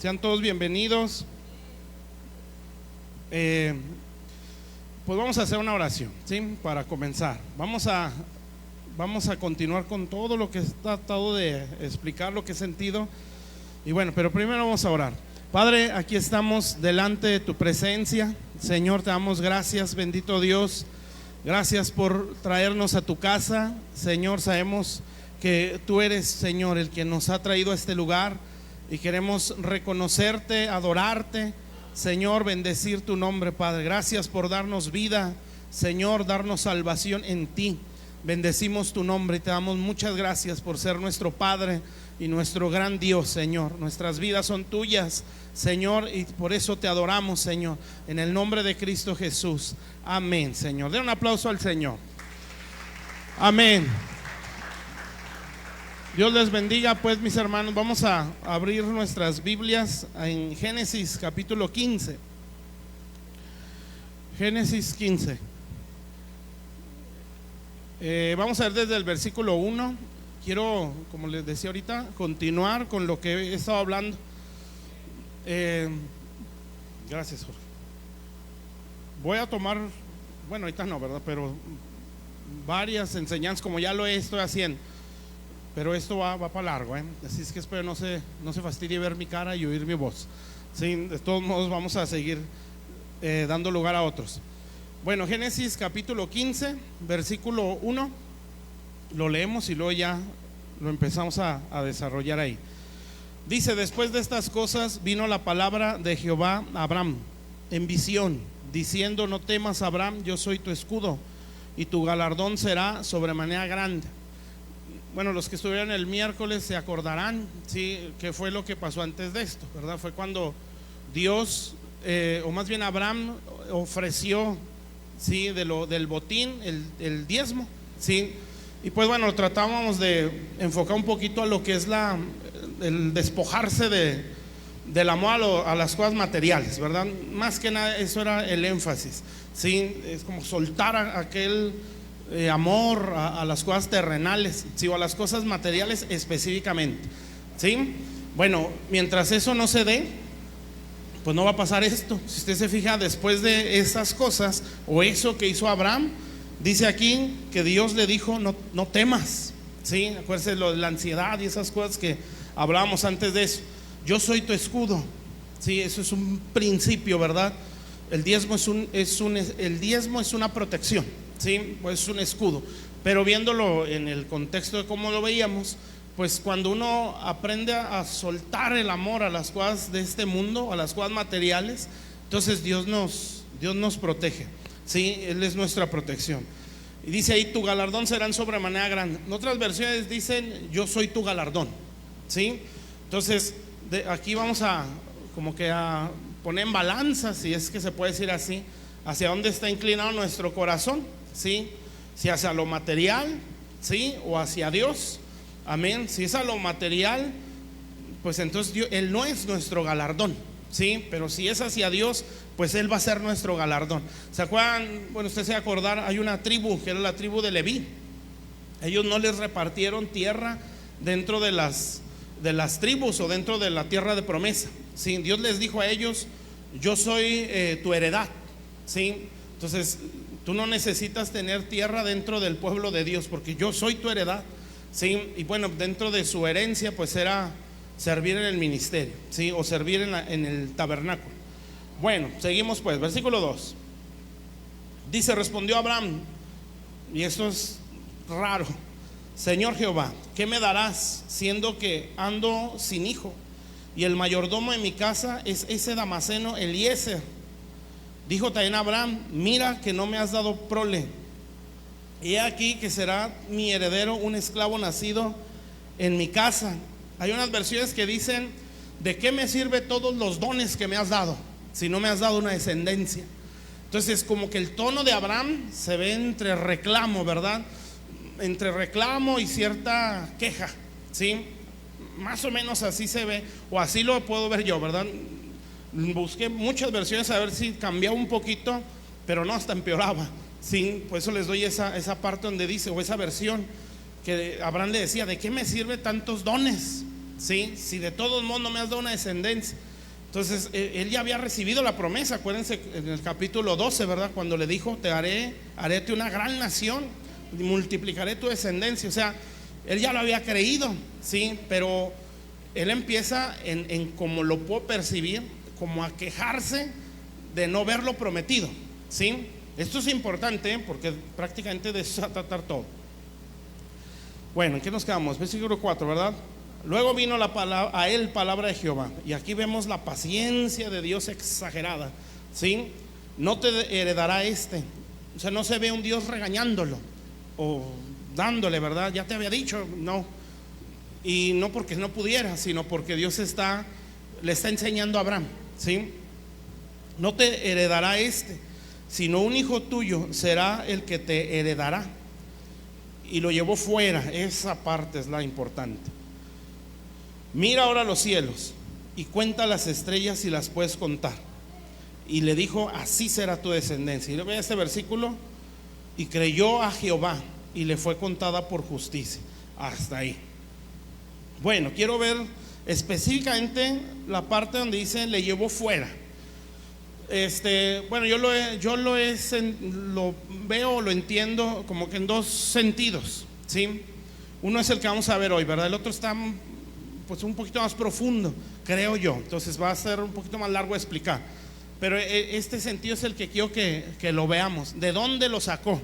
Sean todos bienvenidos. Pues vamos a hacer una oración, ¿sí? Para comenzar. Vamos a continuar con todo lo que he tratado de explicar, lo que he sentido. Y bueno, pero primero vamos a orar. Padre, aquí estamos delante de tu presencia. Señor, te damos gracias, bendito Dios. Gracias por traernos a tu casa. Señor, sabemos que tú eres, Señor, el que nos ha traído a este lugar. Y queremos reconocerte, adorarte, Señor, bendecir tu nombre, Padre. Gracias por darnos vida, Señor, darnos salvación en ti. Bendecimos tu nombre y te damos muchas gracias por ser nuestro Padre y nuestro gran Dios, Señor. Nuestras vidas son tuyas, Señor, y por eso te adoramos, Señor, en el nombre de Cristo Jesús. Amén, Señor. Den un aplauso al Señor. Amén. Dios les bendiga, pues, mis hermanos. Vamos a abrir nuestras Biblias en Génesis capítulo 15. Génesis 15. Vamos a ver desde el versículo 1. Quiero, como les decía ahorita, continuar con lo que he estado hablando. Gracias, Jorge. Voy a tomar, bueno, ahorita no, ¿verdad? Pero varias enseñanzas, como ya lo estoy haciendo. Pero esto va para largo, así es que espero no se fastidie ver mi cara y oír mi voz. Sí, de todos modos vamos a seguir dando lugar a otros. Bueno, Génesis capítulo 15, versículo 1. Lo leemos y luego ya lo empezamos a desarrollar ahí. Dice: después de estas cosas vino la palabra de Jehová a Abraham en visión, diciendo: no temas, Abraham, yo soy tu escudo, y tu galardón será sobremanera grande. Bueno, los que estuvieron el miércoles se acordarán, ¿sí?, qué fue lo que pasó antes de esto, ¿verdad? Fue cuando Dios, o más bien Abraham, ofreció, ¿sí?, del botín, el diezmo, ¿sí? Y pues bueno, tratábamos de enfocar un poquito a lo que es el despojarse del amor a las cosas materiales, ¿verdad? Más que nada eso era el énfasis, ¿sí? Es como soltar aquel amor a las cosas terrenales, ¿sí?, o a las cosas materiales específicamente, ¿sí? Bueno, mientras eso no se dé, pues no va a pasar esto. Si usted se fija, después de esas cosas, o eso que hizo Abraham, dice aquí que Dios le dijo: no temas, ¿sí? Acuérdese de la ansiedad y esas cosas que hablábamos antes de eso. Yo soy tu escudo, ¿sí? Eso es un principio, ¿verdad? El diezmo es una protección, ¿sí? Pues es un escudo. Pero viéndolo en el contexto de cómo lo veíamos, pues cuando uno aprende a soltar el amor a las cosas de este mundo, a las cosas materiales, entonces Dios nos protege, ¿sí? Él es nuestra protección. Y dice ahí: tu galardón será en sobremanera grande. En otras versiones dicen: yo soy tu galardón, ¿sí? Entonces aquí vamos a poner en balanza, si es que se puede decir así, hacia dónde está inclinado nuestro corazón, ¿sí? Si hacia lo material, ¿sí?, o hacia Dios. Amén. Si es a lo material, pues entonces Él no es nuestro galardón, ¿sí? Pero si es hacia Dios, pues Él va a ser nuestro galardón. ¿Se acuerdan? Bueno, usted se va a acordar, hay una tribu que era la tribu de Leví. Ellos no les repartieron tierra dentro de las tribus o dentro de la tierra de promesa, ¿sí? Dios les dijo a ellos: yo soy tu heredad, ¿sí? Entonces tú no necesitas tener tierra dentro del pueblo de Dios, porque yo soy tu heredad, ¿sí? Y bueno, dentro de su herencia pues era servir en el ministerio, ¿sí?, o servir en el tabernáculo. Bueno, seguimos pues, versículo 2. Dice: respondió Abraham, y esto es raro: Señor Jehová, ¿qué me darás, siendo que ando sin hijo, y el mayordomo en mi casa es ese Damaseno Eliezer? Dijo también Abraham: mira que no me has dado prole, y he aquí que será mi heredero un esclavo nacido en mi casa. Hay unas versiones que dicen: ¿de qué me sirve todos los dones que me has dado si no me has dado una descendencia? Entonces como que el tono de Abraham se ve entre reclamo, ¿verdad? Entre reclamo y cierta queja, ¿sí? Más o menos así se ve, o así lo puedo ver yo, ¿verdad? Busqué muchas versiones a ver si cambiaba un poquito, pero no, hasta empeoraba, ¿sí? Por eso les doy esa parte donde dice, o esa versión que Abraham le decía: ¿de qué me sirve tantos dones ¿sí? Si de todos modos no me has dado una descendencia. Entonces él ya había recibido la promesa. Acuérdense en el capítulo 12, ¿verdad? Cuando le dijo, haréte una gran nación y multiplicaré tu descendencia. O sea, él ya lo había creído, ¿sí? Pero él empieza en como lo puedo percibir, como a quejarse de no verlo prometido, ¿sí? Esto es importante, porque prácticamente de eso se va a tratar todo. Bueno, ¿en qué nos quedamos? Versículo 4, ¿verdad? Luego vino a él palabra de Jehová. Y aquí vemos la paciencia de Dios exagerada, ¿sí? No te heredará este. O sea, no se ve un Dios regañándolo o dándole, ¿verdad? Ya te había dicho, no. Y no porque no pudiera, sino porque Dios le está enseñando a Abraham, ¿sí? No te heredará este, sino un hijo tuyo será el que te heredará. Y lo llevó fuera. Esa parte es la importante. Mira ahora los cielos y cuenta las estrellas si las puedes contar. Y le dijo, así será tu descendencia. Y le ve este versículo: y creyó a Jehová y le fue contada por justicia. Hasta ahí. Bueno, quiero ver específicamente la parte donde dice le llevó fuera. Bueno, yo lo veo, lo entiendo como que en dos sentidos, ¿sí? Uno es el que vamos a ver hoy, ¿verdad? El otro está pues un poquito más profundo, creo yo. Entonces va a ser un poquito más largo de explicar. Pero este sentido es el que quiero que lo veamos. ¿De dónde lo sacó?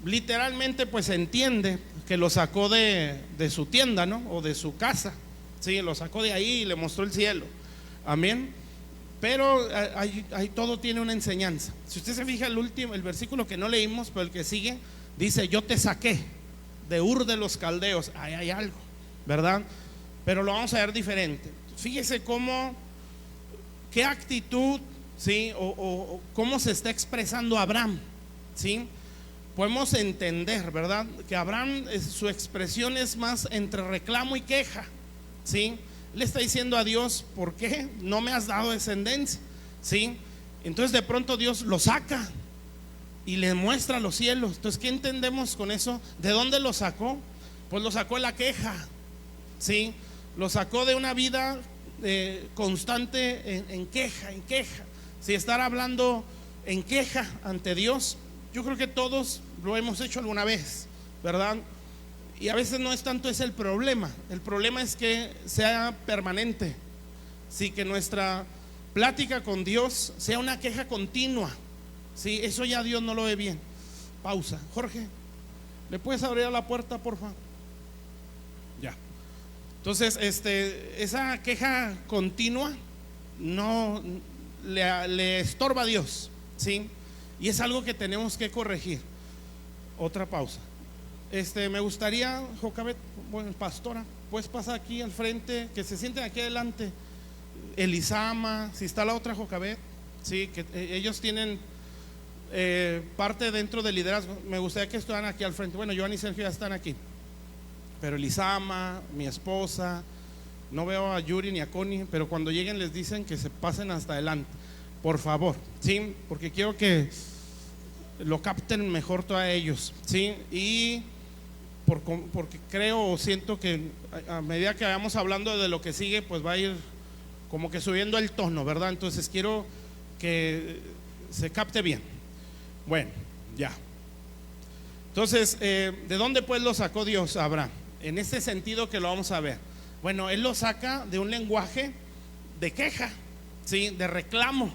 Literalmente pues se entiende que lo sacó de su tienda, ¿no? O de su casa. Sí, lo sacó de ahí y le mostró el cielo. Amén. Pero ahí todo tiene una enseñanza. Si usted se fija el versículo que no leímos, pero el que sigue, dice: yo te saqué de Ur de los Caldeos. Ahí hay algo, ¿verdad? Pero lo vamos a ver diferente. Fíjese qué actitud, ¿sí? O cómo se está expresando Abraham, ¿sí? Podemos entender, ¿verdad? Que Abraham, su expresión es más entre reclamo y queja, ¿sí? Le está diciendo a Dios: ¿por qué no me has dado descendencia? ¿Sí? Entonces de pronto Dios lo saca y le muestra los cielos. Entonces, ¿qué entendemos con eso? ¿De dónde lo sacó? Pues lo sacó de la queja, ¿sí? Lo sacó de una vida constante en queja, ¿sí? Estar hablando en queja ante Dios. Yo creo que todos lo hemos hecho alguna vez, ¿verdad? Y a veces no es tanto ese el problema es que sea permanente, sí, que nuestra plática con Dios sea una queja continua, sí, eso ya Dios no lo ve bien. Pausa. Jorge, ¿le puedes abrir la puerta, por favor? Ya. Entonces, esa queja continua no le estorba a Dios, sí, y es algo que tenemos que corregir. Otra pausa. Me gustaría, Jocabet, bueno, pastora, puedes pasar aquí al frente, que se sienten aquí adelante. Elisama, si está la otra Jocabet, sí, que ellos tienen parte dentro del liderazgo. Me gustaría que estuvieran aquí al frente. Bueno, Joan y Sergio ya están aquí, pero Elisama, mi esposa, no veo a Yuri ni a Connie, pero cuando lleguen les dicen que se pasen hasta adelante, por favor, sí, porque quiero que lo capten mejor todos ellos, sí, y porque creo o siento que a medida que vayamos hablando de lo que sigue, pues va a ir como que subiendo el tono, ¿verdad? Entonces quiero que se capte bien. Bueno, ya. Entonces, ¿de dónde pues lo sacó Dios a Abraham? En este sentido que lo vamos a ver. Bueno, él lo saca de un lenguaje de queja, ¿sí? De reclamo.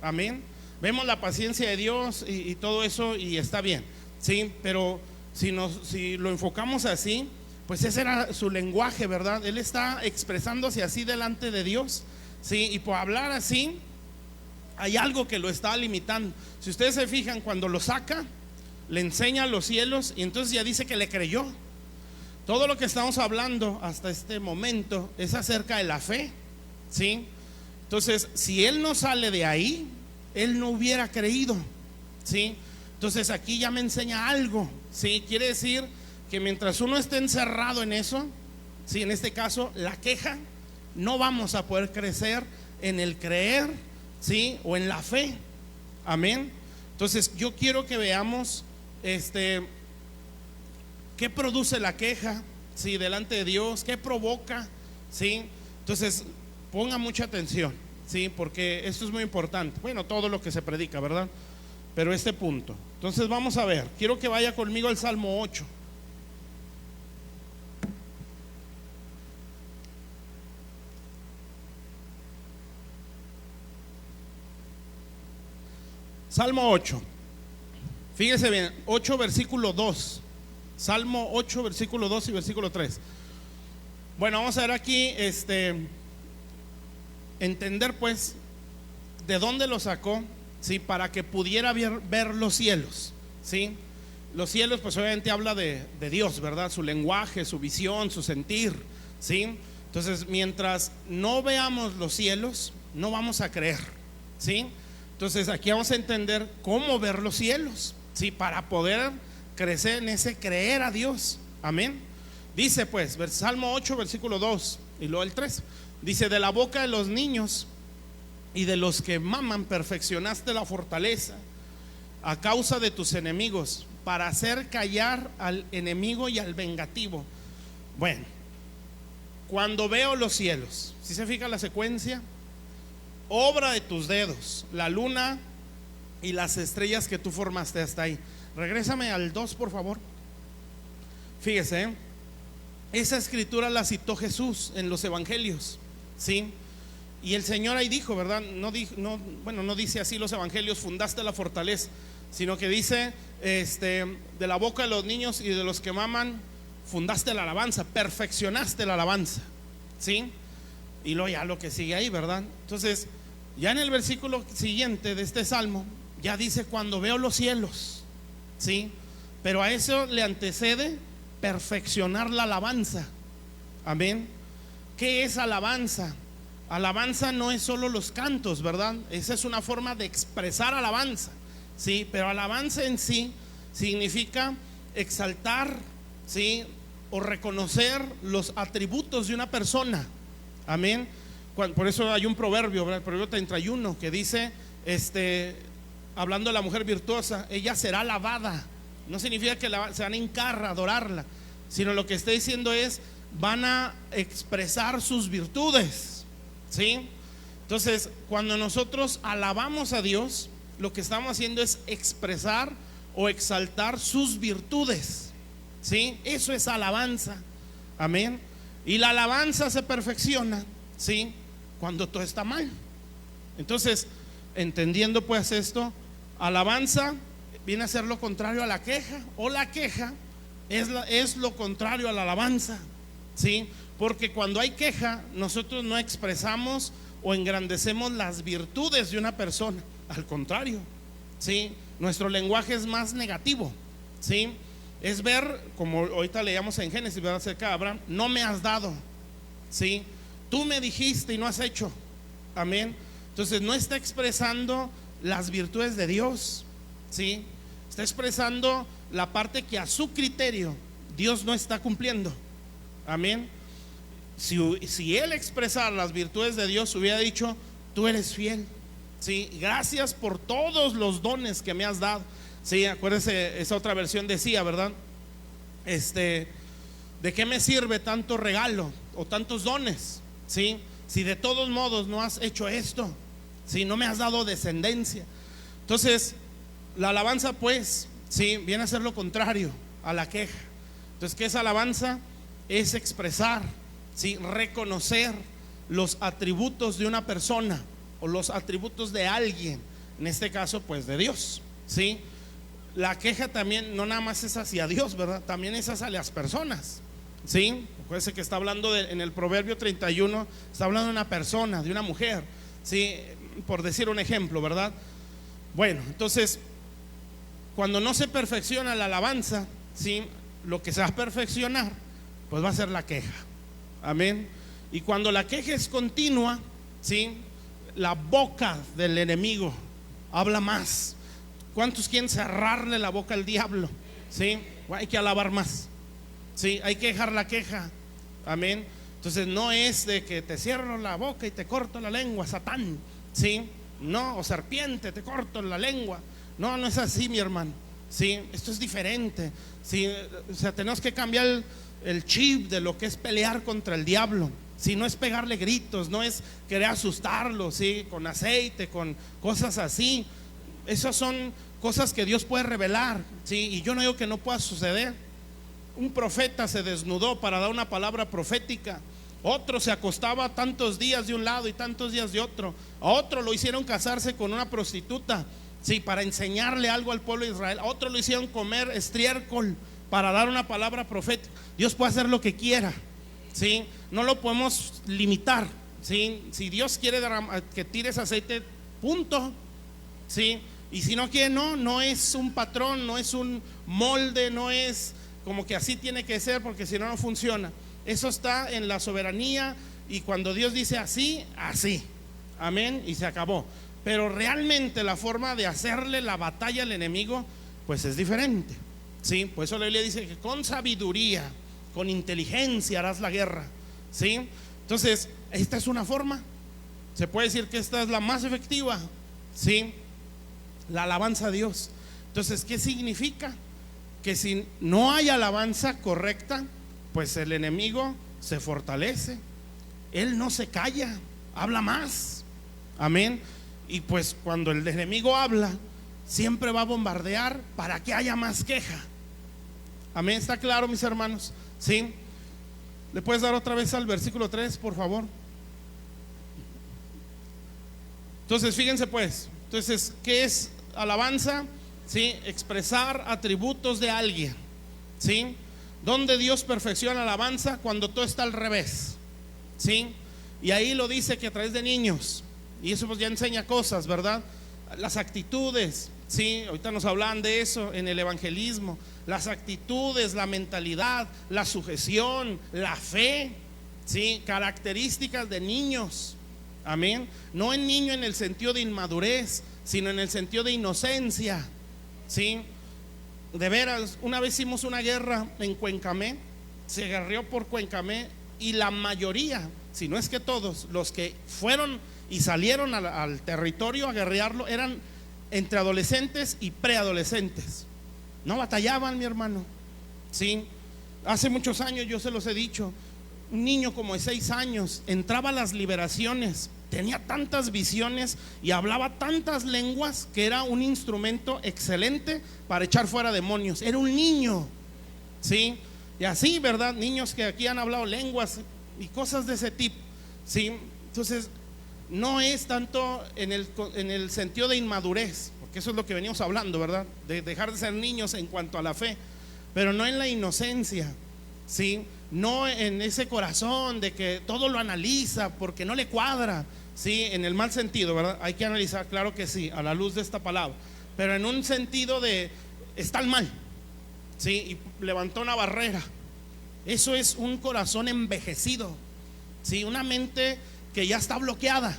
Amén. Vemos la paciencia de Dios y todo eso, y está bien, ¿sí? Pero si lo enfocamos así, pues ese era su lenguaje, ¿verdad? Él está expresándose así delante de Dios, ¿sí? Y por hablar así, hay algo que lo está limitando. Si ustedes se fijan, cuando lo saca, le enseña los cielos y entonces ya dice que le creyó. Todo lo que estamos hablando hasta este momento es acerca de la fe, ¿sí? Entonces, si él no sale de ahí, él no hubiera creído, ¿sí? Entonces aquí ya me enseña algo, ¿sí? Quiere decir que mientras uno esté encerrado en eso, ¿sí? En este caso, la queja, no vamos a poder crecer en el creer, ¿sí? O en la fe. Amén. Entonces yo quiero que veamos qué produce la queja, ¿sí? Delante de Dios, qué provoca ¿sí? Entonces, ponga mucha atención, ¿sí? Porque esto es muy importante. Bueno, todo lo que se predica, ¿verdad? Pero este punto. Entonces vamos a ver, quiero que vaya conmigo al Salmo 8. Salmo 8. Fíjese bien, 8 versículo 2. Salmo 8 versículo 2 y versículo 3. Bueno, vamos a ver aquí, entender pues de dónde lo sacó, ¿sí? Para que pudiera ver los cielos, ¿sí? Los cielos pues obviamente habla de Dios, ¿verdad? Su lenguaje, su visión, su sentir, ¿sí? Entonces mientras no veamos los cielos, no vamos a creer, ¿sí? Entonces aquí vamos a entender cómo ver los cielos, ¿sí? Para poder crecer en ese creer a Dios, amén. Dice pues, Salmo 8 versículo 2 y luego el 3. Dice: de la boca de los niños y de los que maman perfeccionaste la fortaleza a causa de tus enemigos, para hacer callar al enemigo y al vengativo. Bueno, cuando veo los cielos, si se fija la secuencia, obra de tus dedos, la luna y las estrellas que tú formaste hasta ahí. Regrésame al 2, por favor. Fíjese, esa escritura la citó Jesús en los evangelios, ¿sí? Y el Señor ahí dijo, ¿verdad? No dice así los evangelios, fundaste la fortaleza, sino que dice, de la boca de los niños y de los que maman, fundaste la alabanza, perfeccionaste la alabanza, ¿sí? Y luego ya lo que sigue ahí, ¿verdad? Entonces, ya en el versículo siguiente de este salmo, ya dice: cuando veo los cielos, ¿sí? Pero a eso le antecede perfeccionar la alabanza, amén. ¿Qué es alabanza? Alabanza no es solo los cantos, ¿verdad? Esa es una forma de expresar alabanza, ¿sí? Pero alabanza en sí significa exaltar, ¿sí? O reconocer los atributos de una persona, amén. Por eso hay un proverbio, ¿verdad? El proverbio 31 que dice, hablando de la mujer virtuosa, ella será alabada. No significa que se van a hincar a adorarla, sino lo que está diciendo es: van a expresar sus virtudes, ¿sí? Entonces, cuando nosotros alabamos a Dios, lo que estamos haciendo es expresar o exaltar sus virtudes, ¿sí? Eso es alabanza, amén. Y la alabanza se perfecciona, ¿sí? Cuando todo está mal. Entonces, entendiendo pues esto, alabanza viene a ser lo contrario a la queja, o la queja es lo contrario a la alabanza, ¿sí? Porque cuando hay queja, nosotros no expresamos o engrandecemos las virtudes de una persona, al contrario, ¿sí? Nuestro lenguaje es más negativo, ¿sí? Es ver, como ahorita leíamos en Génesis, ¿verdad? Acerca de Abraham: no me has dado, ¿sí? Tú me dijiste y no has hecho, amén. Entonces no está expresando las virtudes de Dios, ¿sí? Está expresando la parte que a su criterio Dios no está cumpliendo, amén. Si él expresara las virtudes de Dios, hubiera dicho: tú eres fiel, ¿sí? Gracias por todos los dones que me has dado, ¿sí? Acuérdese, esa otra versión decía, ¿verdad? ¿De qué me sirve tanto regalo o tantos dones? ¿Sí? Si de todos modos no has hecho esto, si no me has dado descendencia. Entonces, la alabanza pues, ¿sí? Viene a ser lo contrario a la queja. Entonces, ¿qué es alabanza? Es expresar, ¿sí? Reconocer los atributos de una persona o los atributos de alguien, en este caso pues de Dios, ¿sí? La queja también no nada más es hacia Dios, ¿verdad? También es hacia las personas, ¿sí? Acuérdense que está hablando en el proverbio 31, está hablando de una persona, de una mujer, ¿sí? Por decir un ejemplo, ¿verdad? Bueno, entonces, cuando no se perfecciona la alabanza, ¿sí? Lo que se va a perfeccionar pues va a ser la queja, amén. Y cuando la queja es continua, ¿sí? La boca del enemigo habla más. ¿Cuántos quieren cerrarle la boca al diablo? ¿Sí? Hay que alabar más, ¿sí? Hay que dejar la queja, amén. Entonces no es de que te cierro la boca y te corto la lengua, Satán, ¿sí? No, o serpiente, te corto la lengua. No, no es así, mi hermano, ¿sí? Esto es diferente, ¿sí? O sea, tenemos que cambiar el chip de lo que es pelear contra el diablo, Si no es pegarle gritos, no es querer asustarlo, ¿sí? Con aceite, con cosas así. Esas son cosas que Dios puede revelar, ¿sí? Y yo no digo que no pueda suceder. Un profeta se desnudó para dar una palabra profética. Otro se acostaba tantos días de un lado y tantos días de otro. A otro lo hicieron casarse con una prostituta, sí, para enseñarle algo al pueblo de Israel. A otro lo hicieron comer estiércol para dar una palabra profética. Dios puede hacer lo que quiera, ¿sí? No lo podemos limitar, ¿sí? Si Dios quiere que tires aceite, punto, ¿sí? Y si no quiere, no es un patrón, no es un molde, no es como que así tiene que ser, porque si no, no funciona. Eso está en la soberanía, y cuando Dios dice así, así, amén, y se acabó. Pero realmente la forma de hacerle la batalla al enemigo, pues es diferente, ¿sí? Por eso la Biblia dice que con sabiduría, con inteligencia harás la guerra, ¿sí? Entonces, esta es una forma. Se puede decir que esta es la más efectiva, ¿sí? La alabanza a Dios. Entonces, ¿qué significa? Que si no hay alabanza correcta, pues el enemigo se fortalece. Él no se calla, habla más, amén. Y pues cuando el enemigo habla, siempre va a bombardear para que haya más queja, amén. ¿Está claro, mis hermanos? ¿Sí? ¿Le puedes dar otra vez al versículo 3, por favor? Entonces, fíjense pues. Entonces, ¿qué es alabanza? ¿Sí? Expresar atributos de alguien, ¿sí? Donde Dios perfecciona la alabanza cuando todo está al revés, ¿sí? Y ahí lo dice que a través de niños, y eso pues ya enseña cosas, ¿verdad? Las actitudes, ¿sí? Ahorita nos hablan de eso en el evangelismo. Las actitudes, la mentalidad, la sujeción, la fe, ¿sí? Características de niños, amén. No en niño en el sentido de inmadurez, sino en el sentido de inocencia, ¿sí? De veras, una vez hicimos una guerra en Cuencamé, se guerreó por Cuencamé, y la mayoría, si no es que todos, los que fueron y salieron al territorio a guerrearlo eran entre adolescentes y preadolescentes. No batallaban, mi hermano, ¿sí? Hace muchos años, yo se los he dicho, un niño como de 6 años entraba a las liberaciones, tenía tantas visiones y hablaba tantas lenguas que era un instrumento excelente para echar fuera demonios. Era un niño, ¿sí? Y así, ¿verdad? Niños que aquí han hablado lenguas y cosas de ese tipo, ¿sí? Entonces, no es tanto en el sentido de inmadurez, porque eso es lo que venimos hablando, ¿verdad? De dejar de ser niños en cuanto a la fe, pero no en la inocencia, ¿sí? No en ese corazón de que todo lo analiza porque no le cuadra, ¿sí? En el mal sentido, ¿verdad? Hay que analizar, claro que sí, a la luz de esta palabra, pero en un sentido de están mal, ¿sí? Y levantó una barrera. Eso es un corazón envejecido, ¿sí? Una mente que ya está bloqueada,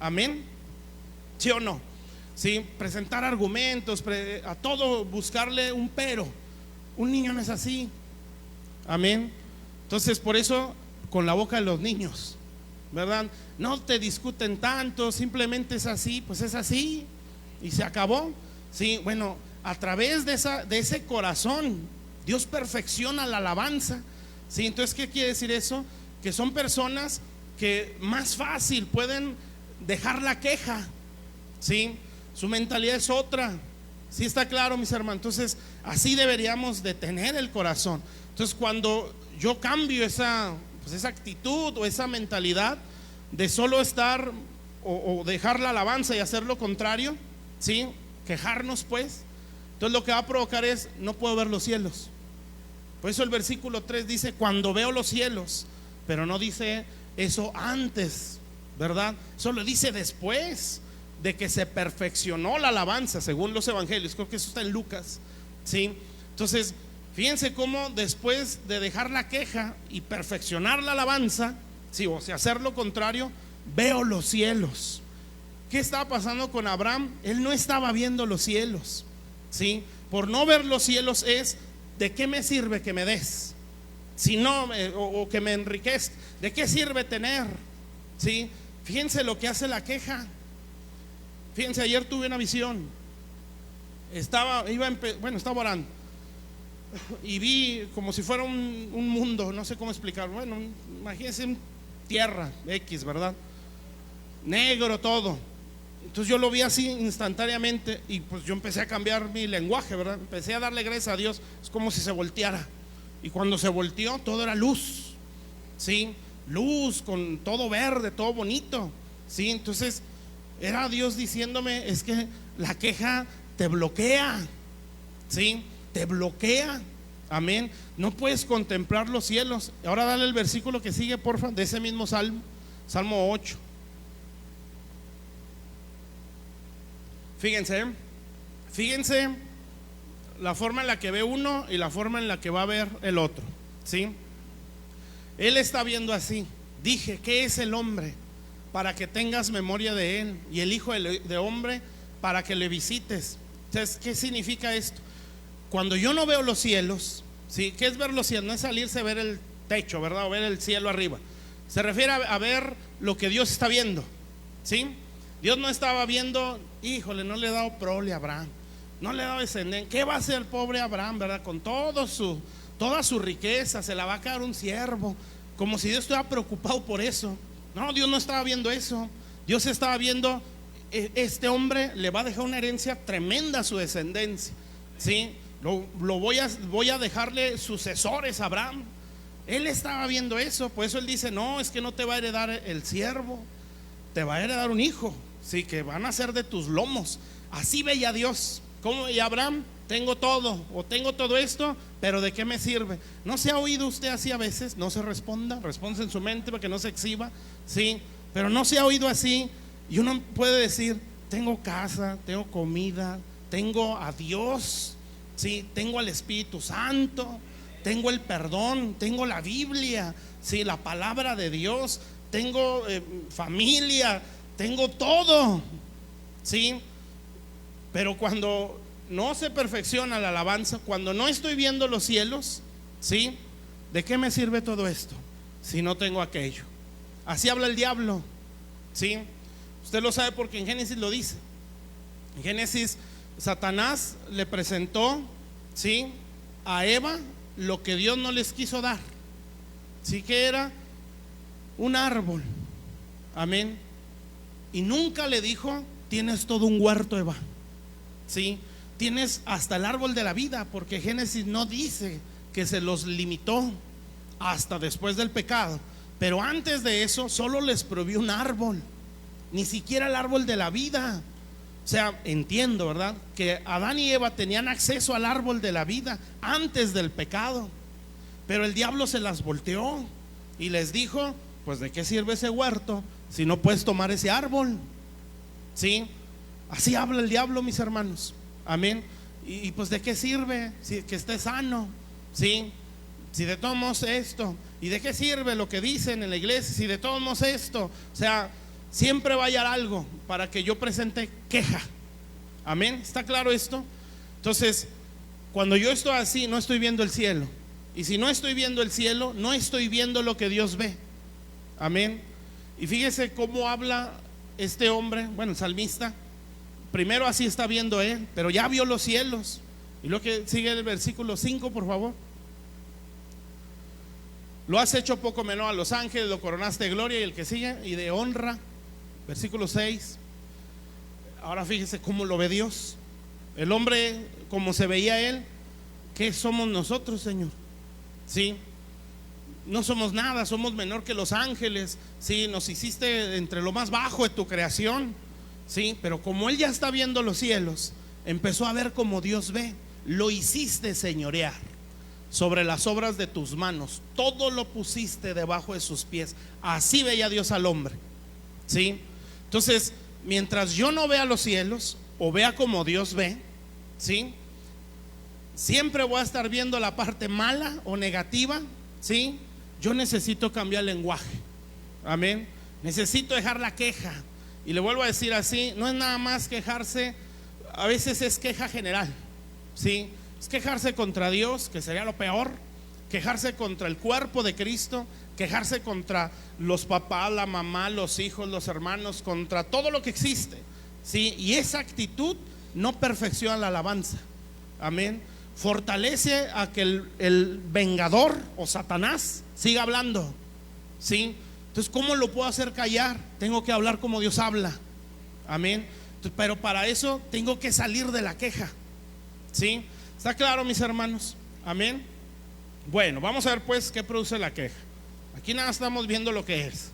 amén, ¿sí o no? ¿Sí? Presentar argumentos, a todo buscarle un pero. Un niño no es así, amén. Entonces, por eso, con la boca de los niños, ¿verdad? No te discuten tanto, simplemente es así, pues es así, y se acabó, ¿sí? Bueno, a través de ese corazón, Dios perfecciona la alabanza, ¿sí? Entonces, ¿qué quiere decir eso? Que son personas que más fácil pueden dejar la queja, ¿sí? Su mentalidad es otra, ¿sí? Está claro, mis hermanos. Entonces, así deberíamos de tener el corazón. Entonces, cuando yo cambio esa actitud o esa mentalidad de solo estar o dejar la alabanza y hacer lo contrario, ¿sí? Quejarnos, pues, entonces lo que va a provocar es: no puedo ver los cielos. Por eso el versículo 3 dice: cuando veo los cielos, pero no dice eso antes, ¿verdad? Solo dice después de que se perfeccionó la alabanza, según los evangelios. Creo que eso está en Lucas, ¿sí? Entonces, fíjense cómo después de dejar la queja y perfeccionar la alabanza, ¿sí? O sea, hacer lo contrario, veo los cielos. ¿Qué estaba pasando con Abraham? Él no estaba viendo los cielos, ¿sí? Por no ver los cielos es: ¿de qué me sirve que me des? Si no, o que me enriquezca, ¿de qué sirve tener? ¿Sí? Fíjense lo que hace la queja. Fíjense, ayer tuve una visión. Estaba orando y vi como si fuera un mundo, no sé cómo explicar. Bueno, imagínense tierra, X, ¿verdad? Negro todo. Entonces yo lo vi así instantáneamente y pues yo empecé a cambiar mi lenguaje, ¿verdad? Empecé a darle gracias a Dios, es como si se volteara. Y cuando se volteó, todo era luz, ¿sí? Luz con todo verde, todo bonito, ¿sí? Entonces era Dios diciéndome, es que la queja te bloquea, ¿sí? Te bloquea, amén. No puedes contemplar los cielos. Ahora dale el versículo que sigue, porfa, de ese mismo salmo, Salmo 8. Fíjense la forma en la que ve uno y la forma en la que va a ver el otro, ¿sí? Él está viendo así. Dije, ¿qué es el hombre para que tengas memoria de él? Y el hijo de hombre para que le visites. Entonces, ¿qué significa esto? Cuando yo no veo los cielos, ¿sí? ¿Qué es ver los cielos? No es salirse a ver el techo, ¿verdad? O ver el cielo arriba. Se refiere a ver lo que Dios está viendo, ¿sí? Dios no estaba viendo, híjole, no le he dado prole a Abraham, no le he dado descendencia. ¿Qué va a hacer el pobre Abraham, verdad? Con toda su riqueza, se la va a quedar un siervo. Como si Dios estuviera preocupado por eso. No, Dios no estaba viendo eso. Dios estaba viendo, este hombre le va a dejar una herencia tremenda a su descendencia, ¿sí? Voy a dejarle sucesores a Abraham. Él estaba viendo eso. Por eso él dice, no, es que no te va a heredar el siervo, te va a heredar un hijo, sí, que van a ser de tus lomos. Así veía Dios. Como y Abraham, tengo todo, o tengo todo esto, pero ¿de qué me sirve? ¿No se ha oído usted así a veces? No se responda en su mente para que no se exhiba, sí, pero no se ha oído así. Y uno puede decir, tengo casa, tengo comida, tengo a Dios, sí, tengo al Espíritu Santo, tengo el perdón, tengo la Biblia, sí, la palabra de Dios, tengo familia, tengo todo, ¿sí? Pero cuando no se perfecciona la alabanza, cuando no estoy viendo los cielos, ¿sí? ¿De qué me sirve todo esto si no tengo aquello? Así habla el diablo, ¿sí? Usted lo sabe porque en Génesis lo dice. En Génesis, Satanás le presentó, ¿sí?, a Eva lo que Dios no les quiso dar, ¿sí? Que era un árbol, amén. Y nunca le dijo, tienes todo un huerto, Eva, ¿sí? Tienes hasta el árbol de la vida, porque Génesis no dice que se los limitó hasta después del pecado. Pero antes de eso solo les prohibió un árbol, ni siquiera el árbol de la vida. O sea, entiendo, ¿verdad?, que Adán y Eva tenían acceso al árbol de la vida antes del pecado. Pero el diablo se las volteó y les dijo, pues ¿de qué sirve ese huerto si no puedes tomar ese árbol? ¿Sí? Así habla el diablo, mis hermanos, amén. Y pues ¿de qué sirve si que esté sano? ¿Sí? Si de todos modos esto, ¿y de qué sirve lo que dicen en la iglesia si de todos modos esto? O sea, siempre va a hallar algo para que yo presente queja, amén. ¿Está claro esto? Entonces, cuando yo estoy así, no estoy viendo el cielo. Y si no estoy viendo el cielo, no estoy viendo lo que Dios ve, amén. Y fíjese cómo habla este hombre, bueno, el salmista. Primero así está viendo él, pero ya vio los cielos. Y lo que sigue el versículo 5, por favor. Lo has hecho poco menor a los ángeles, lo coronaste de gloria, y el que sigue, y de honra. Versículo 6. Ahora fíjese cómo lo ve Dios. El hombre, como se veía él, ¿qué somos nosotros, Señor? ¿Sí? No somos nada, somos menor que los ángeles. Sí, nos hiciste entre lo más bajo de tu creación. Sí, pero como él ya está viendo los cielos, empezó a ver como Dios ve. Lo hiciste señorear sobre las obras de tus manos, todo lo pusiste debajo de sus pies. Así veía Dios al hombre, ¿sí? Entonces, mientras yo no vea los cielos o vea como Dios ve, ¿sí?, siempre voy a estar viendo la parte mala o negativa, ¿sí? Yo necesito cambiar el lenguaje, amén. Necesito dejar la queja. Y le vuelvo a decir así, no es nada más quejarse, a veces es queja general, ¿sí? Es quejarse contra Dios, que sería lo peor, quejarse contra el cuerpo de Cristo, quejarse contra los papás, la mamá, los hijos, los hermanos, contra todo lo que existe, ¿sí? Y esa actitud no perfecciona la alabanza, amén. Fortalece a que el vengador o Satanás siga hablando, ¿sí? Entonces, ¿cómo lo puedo hacer callar? Tengo que hablar como Dios habla. Amén. Entonces, pero para eso tengo que salir de la queja. ¿Sí? ¿Está claro, mis hermanos? Amén. Bueno, vamos a ver pues qué produce la queja. Aquí nada estamos viendo lo que es.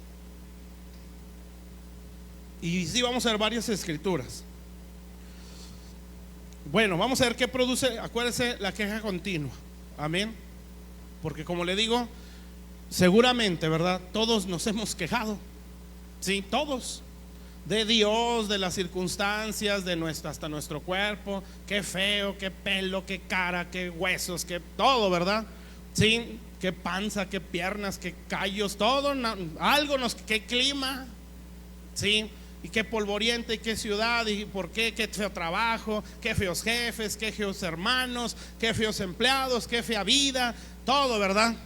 Y sí, vamos a ver varias escrituras. Bueno, vamos a ver qué produce, acuérdese, la queja continua. Amén. Porque como le digo, seguramente, ¿verdad? Todos nos hemos quejado. Sí, todos. De Dios, de las circunstancias, de hasta nuestro cuerpo. Qué feo, qué pelo, qué cara, qué huesos, qué todo, ¿verdad? Sí, qué panza, qué piernas, qué callos, todo, algo qué clima. Sí. Y qué polvorienta y qué ciudad, y por qué feo trabajo, qué feos jefes, qué feos hermanos, qué feos empleados, qué fea vida, todo, ¿verdad?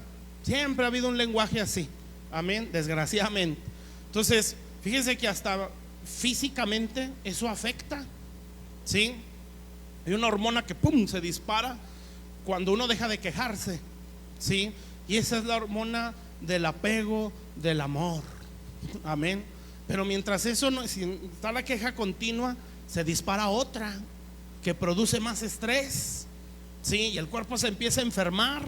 Siempre ha habido un lenguaje así. Amén, desgraciadamente. Entonces, fíjense que hasta físicamente eso afecta. ¿Sí? Hay una hormona que pum, se dispara cuando uno deja de quejarse. ¿Sí? Y esa es la hormona del apego, del amor. Amén. Pero mientras eso no, si está la queja continua, se dispara otra que produce más estrés. Sí, y el cuerpo se empieza a enfermar.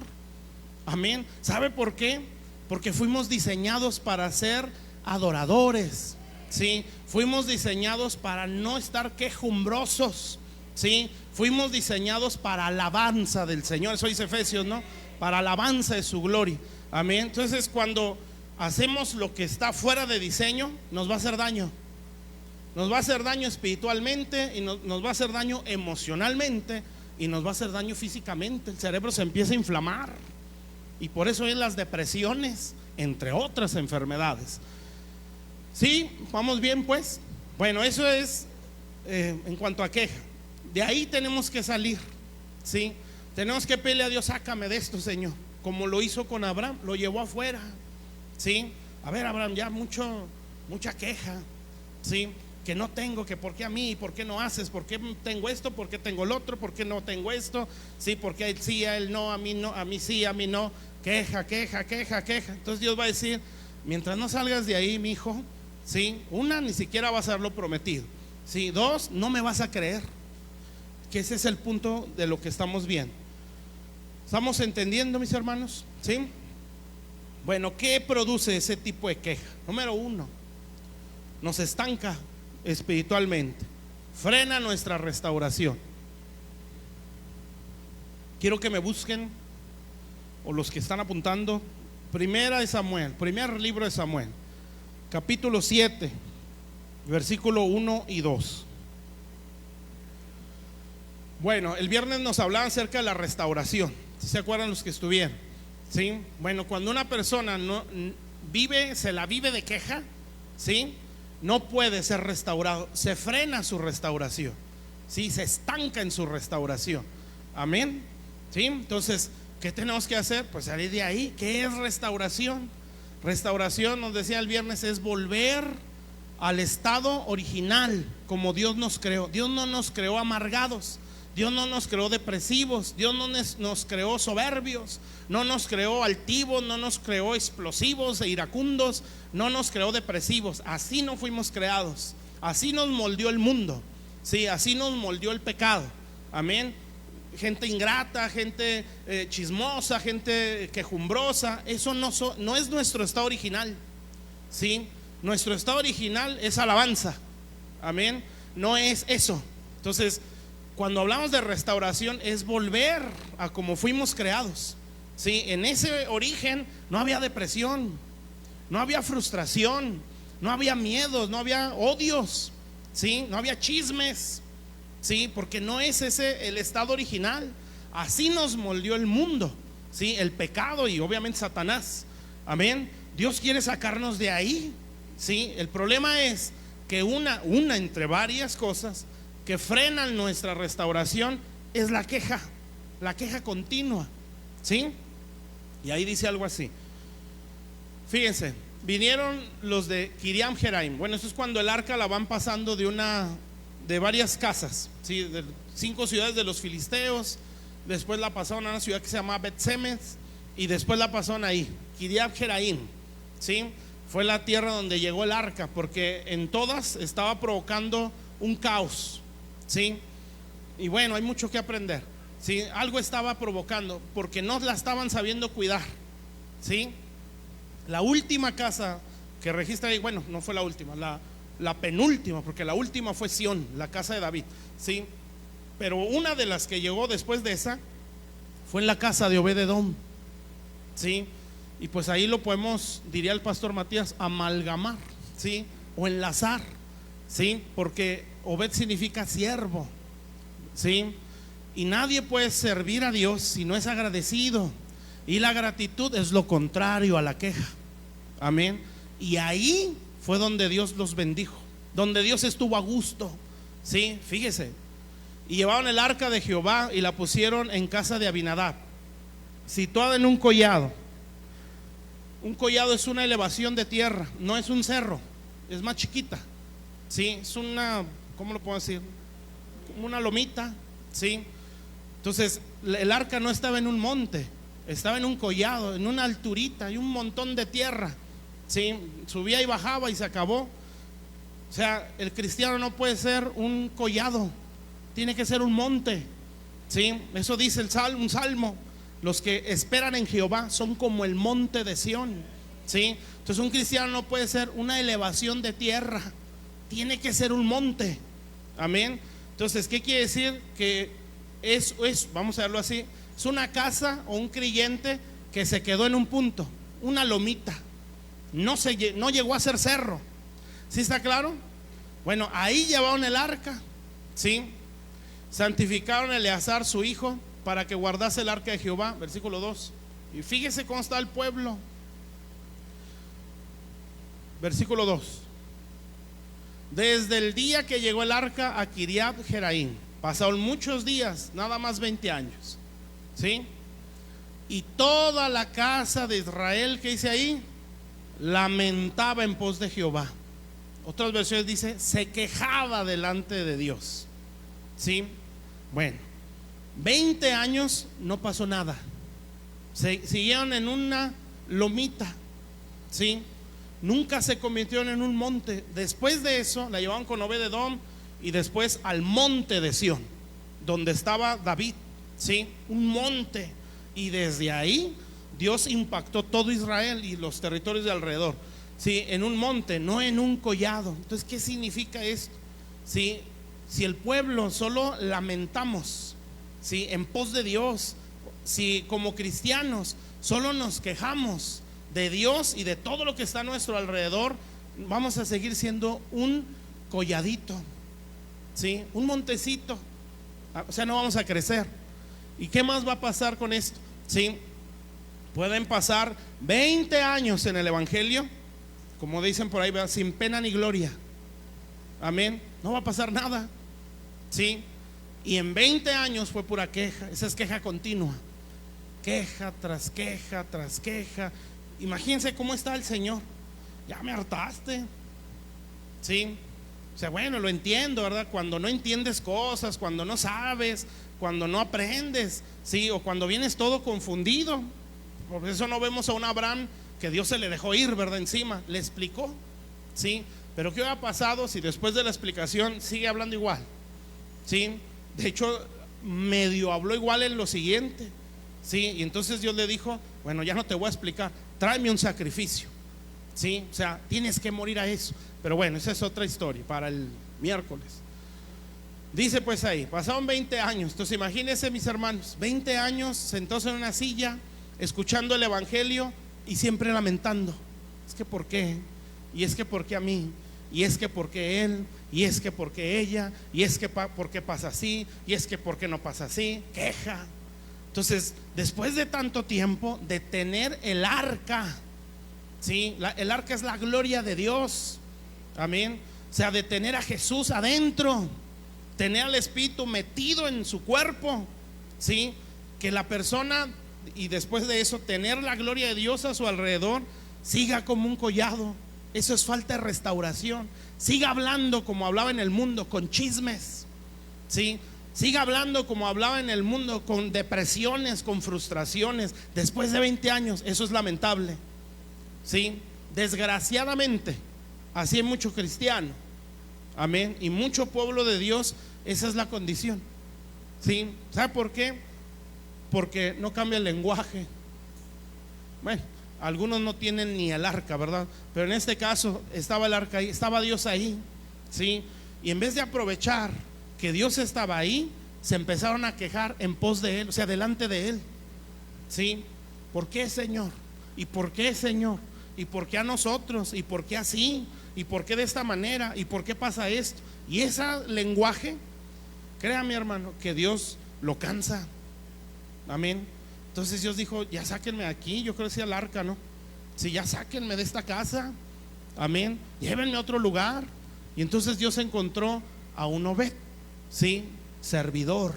Amén. ¿Sabe por qué? Porque fuimos diseñados para ser adoradores. Sí, fuimos diseñados para no estar quejumbrosos. Sí, fuimos diseñados para alabanza del Señor. Eso dice Efesios, ¿no? Para alabanza de su gloria. Amén. Entonces, cuando hacemos lo que está fuera de diseño, nos va a hacer daño. Nos va a hacer daño espiritualmente y nos va a hacer daño emocionalmente y nos va a hacer daño físicamente. El cerebro se empieza a inflamar y por eso hay las depresiones, entre otras enfermedades. ¿Sí? ¿Vamos bien pues? Bueno, eso es en cuanto a queja. De ahí tenemos que salir. ¿Sí? Tenemos que pedirle a Dios: sácame de esto, Señor. Como lo hizo con Abraham, lo llevó afuera. ¿Sí? A ver, Abraham, ya mucha queja. ¿Sí? Que no tengo, que por qué a mí, por qué no haces, por qué tengo esto, por qué tengo el otro, por qué no tengo esto. Sí, porque a él sí, a él no, a mí no, a mí sí, a mí no. Queja. Entonces Dios va a decir: mientras no salgas de ahí, mi hijo, ¿sí? Una, ni siquiera vas a ver lo prometido. ¿Sí? Dos, no me vas a creer. Que ese es el punto de lo que estamos viendo. ¿Estamos entendiendo, mis hermanos? ¿Sí? Bueno, ¿qué produce ese tipo de queja? Número uno, nos estanca espiritualmente, frena nuestra restauración. Quiero que me busquen, o los que están apuntando, Primera de Samuel, primer libro de Samuel, capítulo 7, versículo 1 y 2. Bueno, el viernes nos hablaban acerca de la restauración. ¿Sí se acuerdan los que estuvieron? ¿Sí? Bueno, cuando una persona se la vive de queja, ¿sí? No puede ser restaurado, se frena su restauración, ¿sí? Se estanca en su restauración. Amén. ¿Sí? Entonces, ¿qué tenemos que hacer? Pues salir de ahí. ¿Qué es restauración? Restauración, nos decía el viernes, es volver al estado original como Dios nos creó. Dios no nos creó amargados, Dios no nos creó depresivos, Dios no nos creó soberbios, no nos creó altivos, no nos creó explosivos e iracundos, no nos creó depresivos. Así no fuimos creados. Así nos moldeó el mundo. Sí, así nos moldeó el pecado. Amén. Gente ingrata, gente chismosa, gente quejumbrosa. Eso no es nuestro estado original. Sí, nuestro estado original es alabanza. Amén. No es eso. Entonces, cuando hablamos de restauración, es volver a como fuimos creados. Sí, en ese origen no había depresión, no había frustración, no había miedos, no había odios, sí, no había chismes, sí, porque no es ese el estado original. Así nos moldeó el mundo, sí, el pecado y obviamente Satanás. Amén. Dios quiere sacarnos de ahí, sí. El problema es que una entre varias cosas que frenan nuestra restauración es la queja continua, ¿sí? Y ahí dice algo así. Fíjense, vinieron los de Kiriam Jeraim. Bueno, eso es cuando el arca la van pasando de varias casas, ¿sí? De 5 ciudades de los filisteos. Después la pasaron a una ciudad que se llama Bet-Semes y después la pasaron ahí, Kiriam Jeraim, ¿sí? fue la tierra donde llegó el arca, porque en todas estaba provocando un caos, ¿sí? Y bueno, hay mucho que aprender, ¿sí? Algo estaba provocando, porque no la estaban sabiendo cuidar, ¿sí? La última casa que registra ahí, bueno, no fue la última, la penúltima, porque la última fue Sión, la casa de David, ¿sí? Pero una de las que llegó después de esa fue en la casa de Obed-Edom, ¿sí? Y pues ahí lo podemos, diría el pastor Matías, amalgamar, ¿sí? O enlazar, ¿sí? Porque Obed significa siervo, ¿sí? Y nadie puede servir a Dios si no es agradecido. Y la gratitud es lo contrario a la queja. Amén. Y ahí fue donde Dios los bendijo, donde Dios estuvo a gusto, ¿sí? Fíjese. Y llevaron el arca de Jehová y la pusieron en casa de Abinadab, situada en un collado. Un collado es una elevación de tierra, no es un cerro, es más chiquita, ¿sí? Es una, ¿cómo lo puedo decir? Como una lomita, ¿sí? Entonces el arca no estaba en un monte, estaba en un collado, en una alturita, y un montón de tierra, ¿sí? Subía y bajaba y se acabó. O sea, el cristiano no puede ser un collado, tiene que ser un monte, ¿sí? Eso dice un salmo: los que esperan en Jehová son como el monte de Sión, ¿sí? Entonces un cristiano no puede ser una elevación de tierra, tiene que ser un monte. Amén. Entonces, ¿qué quiere decir? Que vamos a verlo así, es una casa o un creyente que se quedó en un punto, una lomita, no llegó a ser cerro. ¿Sí está claro? Bueno, ahí llevaron el arca, ¿sí? Santificaron a Eleazar su hijo para que guardase el arca de Jehová, versículo 2. Y fíjese cómo está el pueblo. Versículo 2. Desde el día que llegó el arca a Kiriat Jeraim, pasaron muchos días, nada más 20 años, ¿sí? Y toda la casa de Israel, que dice ahí, lamentaba en pos de Jehová. Otras versiones dice, se quejaba delante de Dios, ¿sí? Bueno, 20 años no pasó nada, siguieron en una lomita, ¿sí? Nunca se convirtieron en un monte. Después de eso la llevaron con Obed-Edom y después al monte de Sión, donde estaba David, ¿sí? Un monte. Y desde ahí Dios impactó todo Israel y los territorios de alrededor, ¿sí? En un monte, no en un collado. Entonces, ¿qué significa esto? ¿Sí? Si el pueblo solo lamentamos, ¿sí? En pos de Dios, si como cristianos solo nos quejamos de Dios y de todo lo que está a nuestro alrededor, vamos a seguir siendo un colladito, ¿sí? Un montecito. O sea, no vamos a crecer. ¿Y qué más va a pasar con esto? ¿Sí? Pueden pasar 20 años en el evangelio, como dicen por ahí, ¿verdad? Sin pena ni gloria. Amén. No va a pasar nada, ¿sí? Y en 20 años fue pura queja. Esa es queja continua, queja tras queja tras queja. Imagínense cómo está el Señor. Ya me hartaste, ¿sí? O sea, bueno, lo entiendo, ¿verdad? Cuando no entiendes cosas, cuando no sabes, cuando no aprendes, ¿sí? O cuando vienes todo confundido. Por eso no vemos a un Abraham que Dios se le dejó ir, ¿verdad? Encima, le explicó, ¿sí? Pero ¿qué ha pasado si después de la explicación sigue hablando igual? ¿Sí? De hecho, medio habló igual en lo siguiente, ¿sí? Y entonces Dios le dijo, bueno, ya no te voy a explicar, tráeme un sacrificio, ¿sí? O sea, tienes que morir a eso. Pero bueno, esa es otra historia para el miércoles. Dice pues ahí, pasaron 20 años. Entonces imagínense, mis hermanos, 20 años sentados en una silla, escuchando el evangelio y siempre lamentando. Es que ¿por qué? Y es que ¿por qué a mí? Y es que ¿por qué él? Y es que ¿por qué ella? Y es que ¿por qué pasa así? Y es que ¿por qué no pasa así? Queja. Entonces, después de tanto tiempo de tener el arca, ¿sí? El arca es la gloria de Dios. Amén. O sea, de tener a Jesús adentro, tener al Espíritu metido en su cuerpo, ¿sí? Que la persona, y después de eso tener la gloria de Dios a su alrededor, siga como un collado. Eso es falta de restauración. Siga hablando como hablaba en el mundo, con chismes, ¿sí? Siga hablando como hablaba en el mundo, con depresiones, con frustraciones. Después de 20 años, eso es lamentable, ¿sí? Desgraciadamente, así hay mucho cristiano, amén, y mucho pueblo de Dios, esa es la condición, ¿sí? ¿Sabe por qué? Porque no cambia el lenguaje. Bueno, algunos no tienen ni el arca, ¿verdad? Pero en este caso estaba el arca ahí, estaba Dios ahí, ¿sí? Y en vez de aprovechar que Dios estaba ahí, se empezaron a quejar en pos de Él, o sea, delante de Él, ¿sí? ¿Por qué, Señor? ¿Y por qué, Señor? ¿Y por qué a nosotros? ¿Y por qué así? ¿Y por qué de esta manera? ¿Y por qué pasa esto? Y ese lenguaje, créame, hermano, que Dios lo cansa. Amén. Entonces Dios dijo, ya sáquenme aquí. Yo creo que decía el arca, ¿no? Sí, ya sáquenme de esta casa. Amén. Llévenme a otro lugar. Y entonces Dios encontró a un Obed, sí, servidor.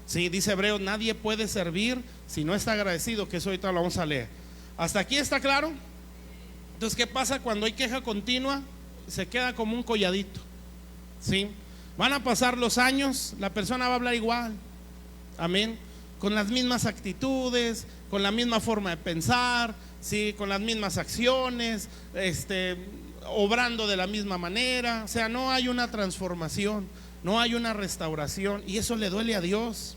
Sí, dice Hebreos, nadie puede servir si no está agradecido, que eso ahorita lo vamos a leer. ¿Hasta aquí está claro? Entonces, ¿qué pasa cuando hay queja continua? Se queda como un colladito, ¿sí? Van a pasar los años, la persona va a hablar igual, amén, con las mismas actitudes, con la misma forma de pensar, ¿sí? Con las mismas acciones, obrando de la misma manera. O sea, no hay una transformación, no hay una restauración, y eso le duele a Dios,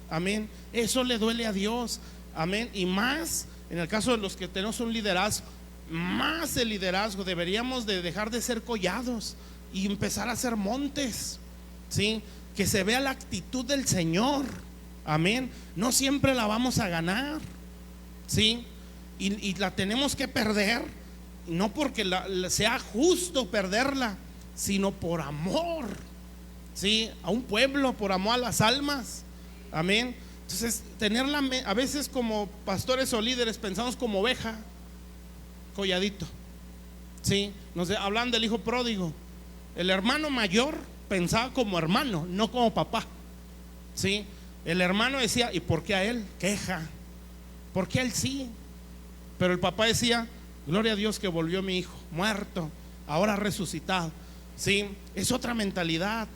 amén, eso le duele a Dios, amén. Y más en el caso de los que tenemos un liderazgo, más el liderazgo, deberíamos de dejar de ser collados y empezar a ser montes, ¿sí? Que se vea la actitud del Señor, amén. No siempre la vamos a ganar, ¿sí? Y la tenemos que perder, no porque sea justo perderla, sino por amor, ¿sí? A un pueblo, por amor a las almas, amén. Entonces, tenerla, a veces como pastores o líderes pensamos como oveja, colladito, ¿sí? Hablan del hijo pródigo. El hermano mayor pensaba como hermano, no como papá, ¿sí? El hermano decía, ¿y por qué a él? Queja. ¿Por qué a él sí? Pero el papá decía, gloria a Dios que volvió mi hijo, muerto, ahora resucitado, ¿sí? Es otra mentalidad.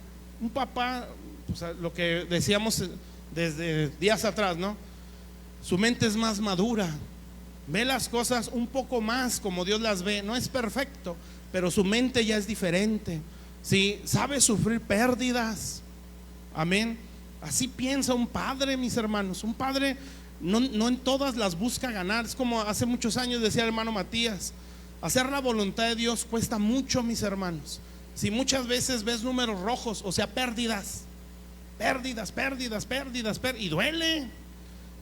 Un papá, o sea, lo que decíamos desde días atrás, ¿no? Su mente es más madura, ve las cosas un poco más como Dios las ve. No es perfecto, pero su mente ya es diferente, ¿sí? Sabe sufrir pérdidas, amén. Así piensa un padre, mis hermanos. Un padre no en todas las busca ganar. Es como hace muchos años decía el hermano Matías, hacer la voluntad de Dios cuesta mucho, mis hermanos. Si muchas veces ves números rojos, o sea, pérdidas, y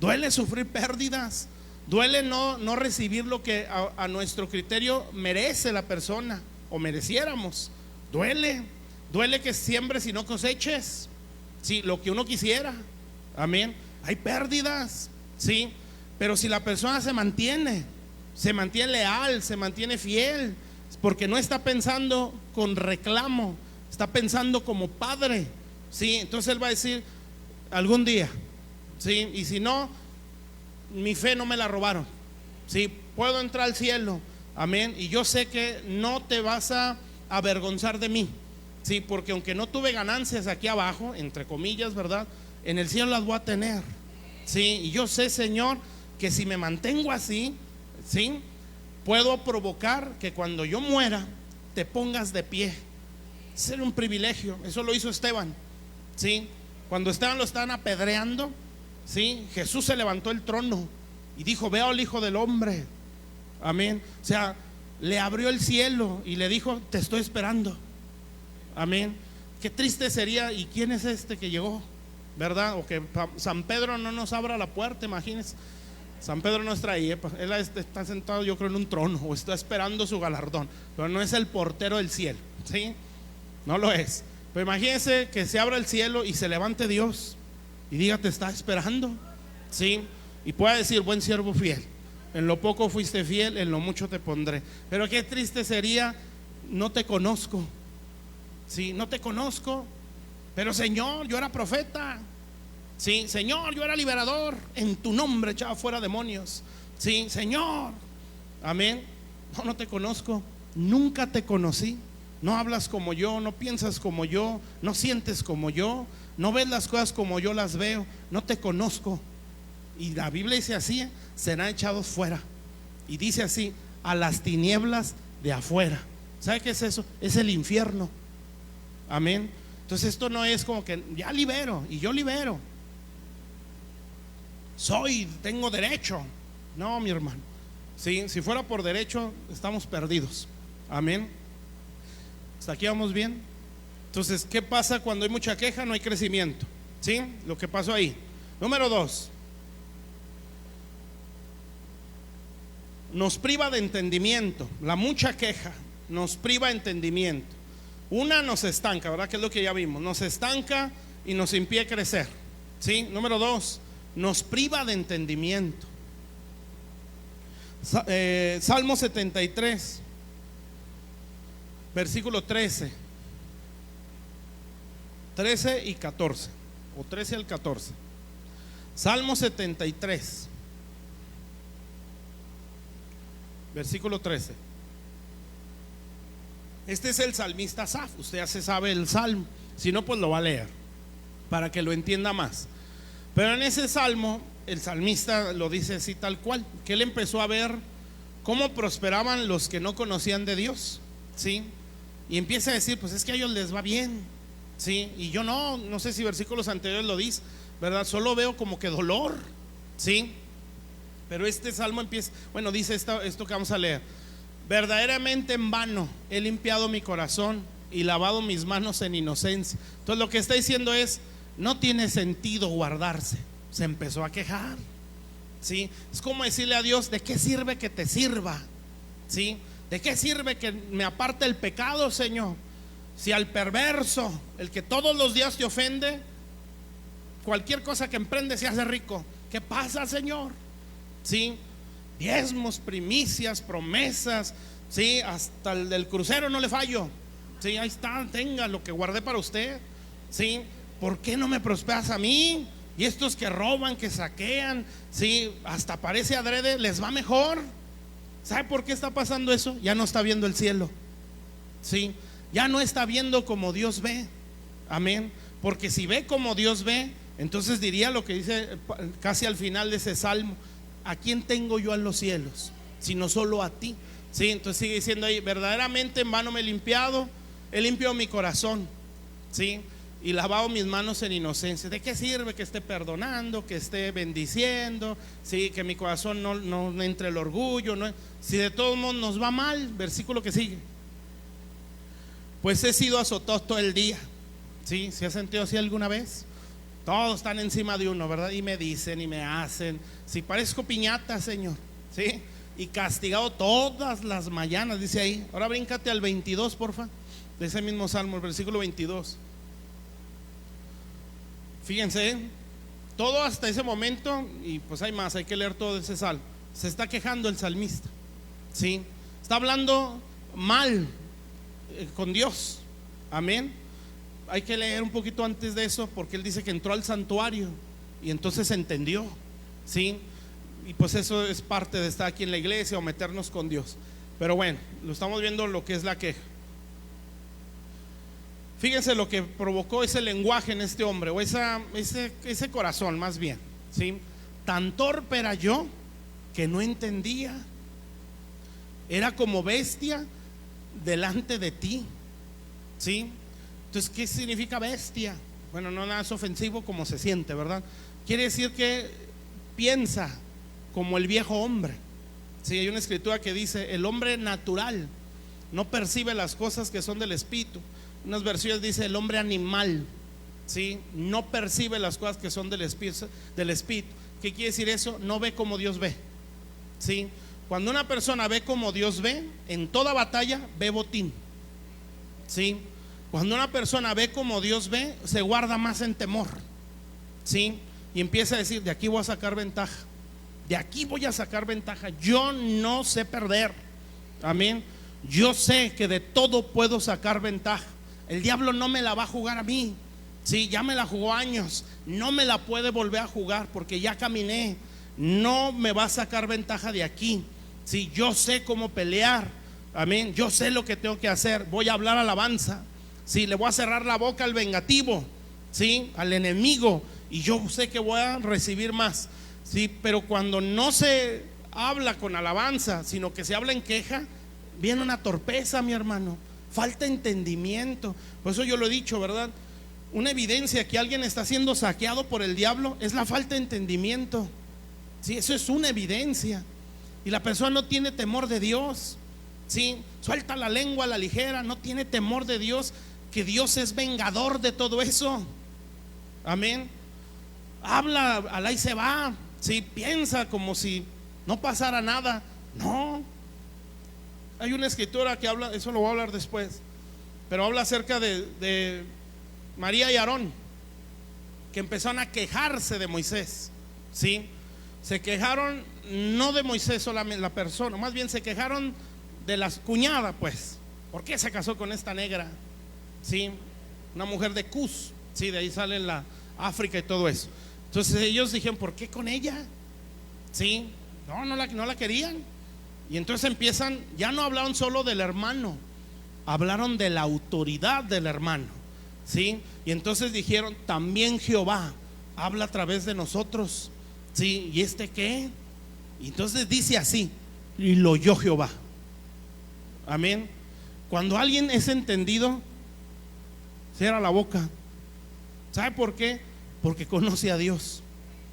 duele sufrir pérdidas, duele no recibir lo que a nuestro criterio merece la persona o mereciéramos. Duele que siembres y no coseches, sí, lo que uno quisiera, amén. Hay pérdidas, sí, pero si la persona se mantiene leal, se mantiene fiel, porque no está pensando con reclamo, está pensando como padre, sí. Entonces él va a decir algún día, sí, y si no, mi fe no me la robaron, sí, puedo entrar al cielo, amén. Y yo sé que no te vas a avergonzar de mí, sí, porque aunque no tuve ganancias aquí abajo, entre comillas, ¿verdad? En el cielo las voy a tener, sí. Y yo sé, Señor, que si me mantengo así, sí, puedo provocar que cuando yo muera te pongas de pie. Ser un privilegio. Eso lo hizo Esteban, sí. Cuando Esteban lo estaban apedreando, sí, Jesús se levantó el trono y dijo, veo al Hijo del Hombre, amén. O sea, le abrió el cielo y le dijo, te estoy esperando, amén. Qué triste sería, ¿y quién es este que llegó? ¿Verdad? O que San Pedro no nos abra la puerta, imagínense. San Pedro no está ahí, él está sentado, yo creo, en un trono, o está esperando su galardón, pero no es el portero del cielo, ¿sí? No lo es. Pero imagínense que se abra el cielo y se levante Dios y diga, te está esperando, ¿sí? Y pueda decir, buen siervo fiel, en lo poco fuiste fiel, en lo mucho te pondré. Pero qué triste sería, no te conozco, ¿sí? No te conozco, pero Señor, yo era profeta, sí, Señor, yo era liberador, en tu nombre echaba fuera demonios, sí, Señor, amén. No te conozco, nunca te conocí. No hablas como yo, no piensas como yo, no sientes como yo, no ves las cosas como yo las veo, no te conozco. Y la Biblia dice así, serán echados fuera. Y dice así, a las tinieblas de afuera. ¿Sabe qué es eso? Es el infierno. Amén. Entonces esto no es como que ya libero y yo libero, tengo derecho. No, mi hermano. Sí, si fuera por derecho estamos perdidos. Amén. ¿Hasta aquí vamos bien? Entonces, ¿qué pasa cuando hay mucha queja? No hay crecimiento. ¿Sí? Lo que pasó ahí. Número 2. Nos priva de entendimiento. La mucha queja nos priva de entendimiento. Una, nos estanca, ¿verdad? Que es lo que ya vimos. Nos estanca y nos impide crecer. ¿Sí? Número 2, nos priva de entendimiento. Salmo 73, versículo 13 y 14, o 13 al 14. Salmo 73, versículo 13. Este es el salmista Asaf. Usted ya se sabe el salmo, si no pues lo va a leer para que lo entienda más. Pero en ese salmo el salmista lo dice así tal cual, que él empezó a ver cómo prosperaban los que no conocían de Dios, ¿sí? Y empieza a decir, pues es que a ellos les va bien, ¿sí? Y yo no sé si versículos anteriores lo dice, ¿verdad? Solo veo como que dolor, ¿sí? Pero este salmo empieza, bueno, dice esto que vamos a leer: verdaderamente en vano he limpiado mi corazón y lavado mis manos en inocencia. Entonces lo que está diciendo es, no tiene sentido guardarse. Se empezó a quejar, ¿sí? Es como decirle a Dios, ¿de qué sirve que te sirva? ¿Sí? ¿De qué sirve que me aparte el pecado, Señor? Si al perverso, el que todos los días te ofende, cualquier cosa que emprende se hace rico. ¿Qué pasa, Señor? ¿Sí? Diezmos, primicias, promesas, ¿sí? Hasta el del crucero no le fallo. ¿Sí? Ahí está, tenga lo que guardé para usted. ¿Sí? ¿Por qué no me prosperas a mí? Y estos que roban, que saquean, ¿sí? Hasta parece adrede, les va mejor. ¿Sabe por qué está pasando eso? Ya no está viendo el cielo, ¿sí? Ya no está viendo como Dios ve. Amén. Porque si ve como Dios ve, entonces diría lo que dice casi al final de ese salmo: ¿a quién tengo yo en los cielos? Sino solo a ti. ¿Sí? Entonces sigue diciendo ahí: verdaderamente en vano me he limpiado, he limpiado mi corazón, ¿sí? Y lavado mis manos en inocencia. ¿De qué sirve que esté perdonando, que esté bendiciendo, ¿sí? Que mi corazón no entre el orgullo, ¿no? Si de todos modos nos va mal. Versículo que sigue: pues he sido azotado todo el día. ¿Sí? ¿Se ha sentido así alguna vez? Todos están encima de uno, ¿verdad? Y me dicen y me hacen. Si parezco piñata, Señor, ¿sí? Y castigado todas las mañanas, dice ahí. Ahora bríncate al 22, porfa, de ese mismo salmo, el versículo 22. Fíjense, todo hasta ese momento, y pues hay más, hay que leer todo ese salmo. Se está quejando el salmista, ¿sí? Está hablando mal con Dios. Amén. Hay que leer un poquito antes de eso, porque él dice que entró al santuario y entonces entendió, ¿sí? Y pues eso es parte de estar aquí en la iglesia o meternos con Dios. Pero bueno, lo estamos viendo lo que es la queja. Fíjense lo que provocó ese lenguaje en este hombre, o ese corazón más bien, ¿sí? Tan torpe era yo que no entendía. Era como bestia delante de ti, ¿sí? Entonces, ¿qué significa bestia? Bueno, no nada es ofensivo como se siente, ¿verdad? Quiere decir que piensa como el viejo hombre. Sí, hay una escritura que dice: el hombre natural no percibe las cosas que son del espíritu. Unas versiones dice: el hombre animal, ¿sí? No percibe las cosas que son del espíritu. ¿Qué quiere decir eso? No ve como Dios ve, ¿sí? Cuando una persona ve como Dios ve, en toda batalla ve botín, ¿sí? Cuando una persona ve como Dios ve, se guarda más en temor, ¿sí? Y empieza a decir: de aquí voy a sacar ventaja, de aquí voy a sacar ventaja. Yo no sé perder. Amén. Yo sé que de todo puedo sacar ventaja. El diablo no me la va a jugar a mí, ¿sí? Ya me la jugó años, no me la puede volver a jugar porque ya caminé. No me va a sacar ventaja de aquí, ¿sí? Yo sé cómo pelear. Amén. Yo sé lo que tengo que hacer. Voy a hablar alabanza, ¿sí? Le voy a cerrar la boca al vengativo, ¿sí? Al enemigo, y yo sé que voy a recibir más, ¿sí? Pero cuando no se habla con alabanza, sino que se habla en queja, viene una torpeza, mi hermano. Falta entendimiento. Por eso yo lo he dicho, ¿verdad? Una evidencia que alguien está siendo saqueado por el diablo es la falta de entendimiento. Sí, eso es una evidencia. Y la persona no tiene temor de Dios. Sí, suelta la lengua a la ligera, no tiene temor de Dios, que Dios es vengador de todo eso. Amén. Habla, alá y se va. Sí, piensa como si no pasara nada. No. Hay una escritura que habla, eso lo voy a hablar después, pero habla acerca de María y Aarón, que empezaron a quejarse de Moisés. ¿Sí? Se quejaron no de Moisés solamente, la persona, más bien se quejaron de la cuñada, pues. ¿Por qué se casó con esta negra? ¿Sí? Una mujer de Cus. Sí, de ahí sale la África y todo eso. Entonces ellos dijeron, ¿por qué con ella? ¿Sí? No la querían. Y entonces empiezan, ya no hablaron solo del hermano, hablaron de la autoridad del hermano. ¿Sí? Y entonces dijeron, también Jehová habla a través de nosotros. ¿Sí? ¿Y este qué? Y entonces dice así, y lo oyó Jehová. Amén. Cuando alguien es entendido, cierra la boca. ¿Sabe por qué? Porque conoce a Dios.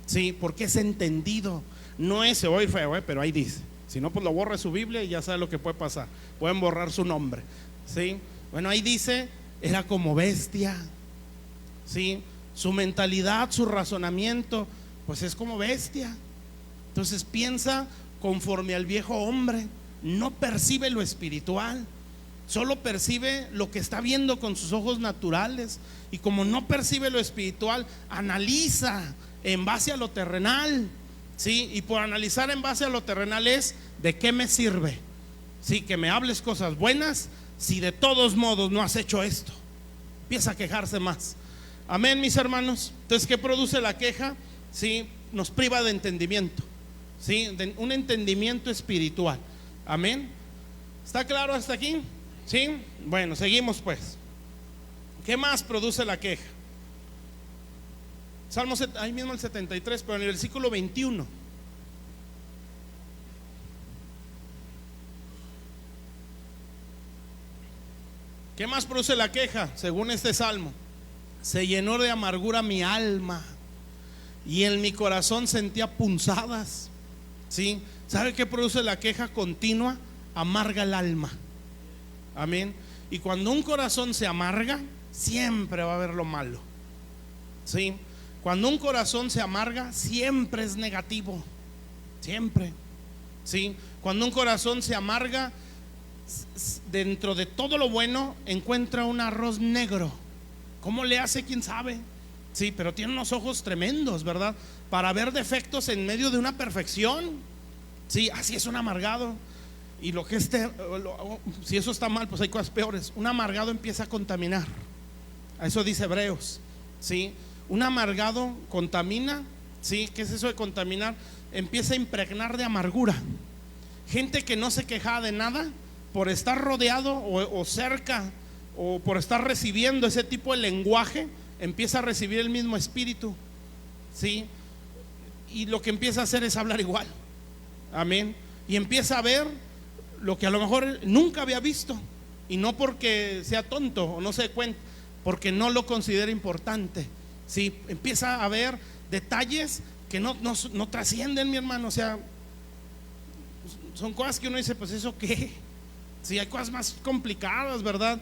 Sí, porque es entendido. No es, se oye feo, pero ahí dice. Si no, pues lo borra su Biblia y ya sabe lo que puede pasar. Pueden borrar su nombre. ¿Sí? Bueno, ahí dice, era como bestia. ¿Sí? Su mentalidad, su razonamiento, pues es como bestia. Entonces piensa conforme al viejo hombre. No percibe lo espiritual, solo percibe lo que está viendo con sus ojos naturales. Y como no percibe lo espiritual, analiza en base a lo terrenal. ¿Sí? Y por analizar en base a lo terrenal es, ¿de qué me sirve? ¿Sí? Que me hables cosas buenas si de todos modos no has hecho esto. Empieza a quejarse más. Amén, mis hermanos. Entonces, ¿qué produce la queja? ¿Sí? Nos priva de entendimiento. ¿Sí? De un entendimiento espiritual. Amén. ¿Está claro hasta aquí? ¿Sí? Bueno, seguimos pues. ¿Qué más produce la queja? Salmo, ahí mismo el 73, pero en el versículo 21. ¿Qué más produce la queja? Según este salmo, se llenó de amargura mi alma y en mi corazón sentía punzadas. ¿Sí? ¿Sabe qué produce la queja continua? Amarga el alma. Amén. Y cuando un corazón se amarga, siempre va a haber lo malo. ¿Sí? Cuando un corazón se amarga, siempre es negativo. Siempre. ¿Sí? Cuando un corazón se amarga, dentro de todo lo bueno encuentra un arroz negro. ¿Cómo le hace? ¿Quién sabe? Sí, pero tiene unos ojos tremendos, ¿verdad? Para ver defectos en medio de una perfección. Sí, así es un amargado. Y lo que si eso está mal, pues hay cosas peores. Un amargado empieza a contaminar. A eso dice Hebreos. Sí, un amargado contamina. Sí, ¿qué es eso de contaminar? Empieza a impregnar de amargura. Gente que no se quejaba de nada, por estar rodeado o cerca, o por estar recibiendo ese tipo de lenguaje, empieza a recibir el mismo espíritu. Sí, y lo que empieza a hacer es hablar igual. Amén. Y empieza a ver lo que a lo mejor nunca había visto. Y no porque sea tonto o no se dé cuenta, porque no lo considera importante. Sí, empieza a ver detalles que no trascienden, mi hermano. O sea, son cosas que uno dice, pues eso qué. Sí, hay cosas más complicadas, ¿verdad?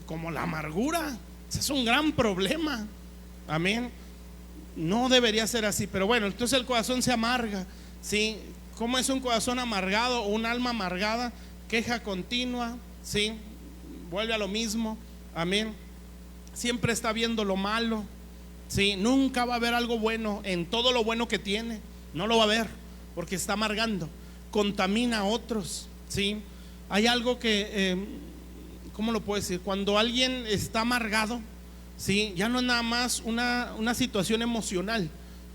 Como la amargura. Ese es un gran problema. Amén. No debería ser así, pero bueno, entonces el corazón se amarga. ¿Sí? ¿Cómo es un corazón amargado o un alma amargada? Queja continua. ¿Sí? Vuelve a lo mismo. Amén. Siempre está viendo lo malo. ¿Sí? Nunca va a ver algo bueno en todo lo bueno que tiene. No lo va a ver porque está amargando. Contamina a otros. ¿Sí? Hay algo que, ¿cómo lo puedo decir? Cuando alguien está amargado, ¿sí? Ya no es nada más una situación emocional.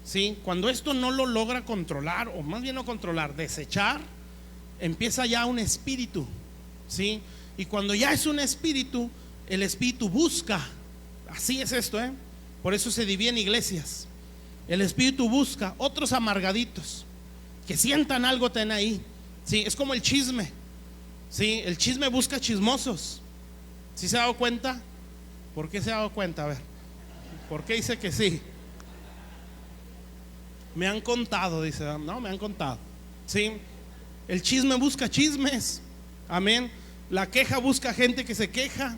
¿Sí? Cuando esto no lo logra controlar, o más bien no controlar, desechar, empieza ya un espíritu. ¿Sí? Y cuando ya es un espíritu, el espíritu busca. Así es esto, Por eso se divide en iglesias. El espíritu busca otros amargaditos. que sientan algo, ten ahí. Sí, es como el chisme. Sí, el chisme busca chismosos. ¿Sí se ha dado cuenta? ¿Por qué se ha dado cuenta? A ver, ¿por qué dice que sí? Me han contado, dice. No, me han contado. Sí, el chisme busca chismes. Amén. La queja busca gente que se queja.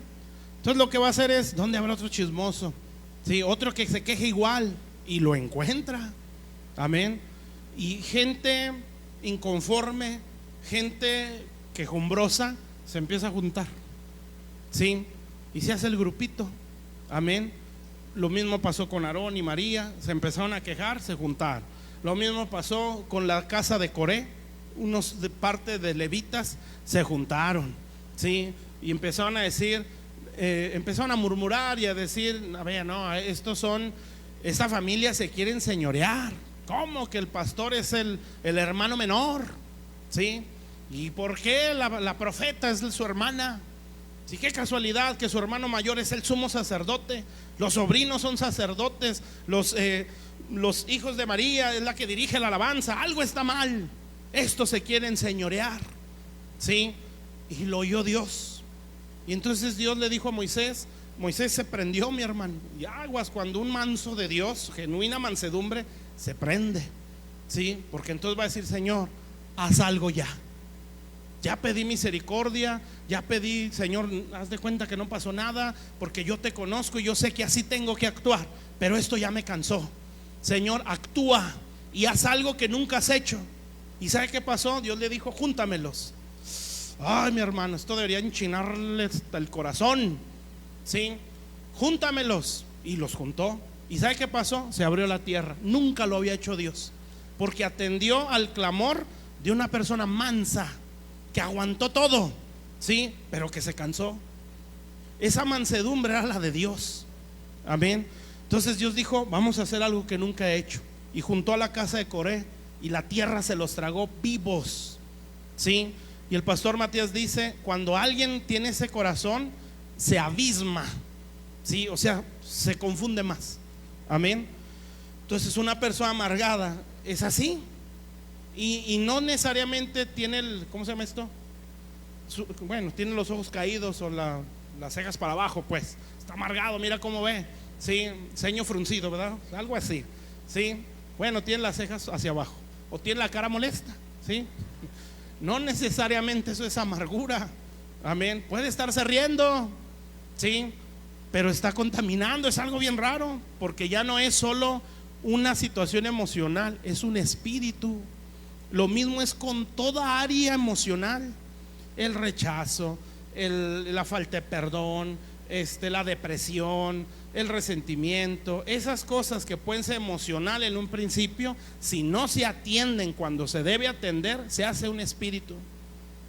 Entonces lo que va a hacer es, ¿dónde habrá otro chismoso? Sí, otro que se queje igual, y lo encuentra. Amén. Y gente inconforme, gente quejumbrosa, se empieza a juntar. Sí, y se hace el grupito. Amén. Lo mismo pasó con Aarón y María, se empezaron a quejar, se juntaron. Lo mismo pasó con la casa de Coré, unos de parte de levitas se juntaron. Sí, y empezaron a decir, empezaron a murmurar y a decir, a ver, no, esta familia se quiere enseñorear. ¿Cómo que el pastor es el hermano menor? ¿Sí? ¿Y por qué la profeta es su hermana? Sí, qué casualidad que su hermano mayor es el sumo sacerdote, los sobrinos son sacerdotes, los hijos de María es la que dirige la alabanza. Algo está mal, esto se quiere enseñorear. ¿Sí? Y lo oyó Dios. Y entonces Dios le dijo a Moisés, Moisés se prendió, mi hermano. Y aguas cuando un manso de Dios, genuina mansedumbre, se prende. ¿Sí? Porque entonces va a decir, Señor, haz algo ya. Ya pedí misericordia, ya pedí, Señor, haz de cuenta que no pasó nada, porque yo te conozco y yo sé que así tengo que actuar, pero esto ya me cansó. Señor, actúa y haz algo que nunca has hecho. ¿Y sabe qué pasó? Dios le dijo, júntamelos. Ay, mi hermano, esto debería enchinarles el corazón. ¿Sí? Júntamelos. Y los juntó. ¿Y sabe qué pasó? Se abrió la tierra. Nunca lo había hecho Dios, porque atendió al clamor de una persona mansa, que aguantó todo, sí, pero que se cansó. Esa mansedumbre era la de Dios. Amén. Entonces Dios dijo, vamos a hacer algo que nunca he hecho. Y juntó a la casa de Coré, y la tierra se los tragó vivos. Sí. Y el pastor Matías dice, cuando alguien tiene ese corazón, se abisma. Sí, o sea, se confunde más. Amén. Entonces una persona amargada es así. Y no necesariamente tiene ¿cómo se llama esto? Bueno, tiene los ojos caídos o las cejas para abajo, pues. Está amargado, mira cómo ve. Sí, ceño fruncido, ¿verdad? Algo así. Sí, bueno, tiene las cejas hacia abajo. O tiene la cara molesta. Sí, no necesariamente eso es amargura. Amén. Puede estarse riendo. Sí, pero está contaminando. Es algo bien raro, porque ya no es solo una situación emocional, es un espíritu. Lo mismo es con toda área emocional. El rechazo, la falta de perdón, la depresión, el resentimiento, esas cosas que pueden ser emocional en un principio, si no se atienden cuando se debe atender, se hace un espíritu.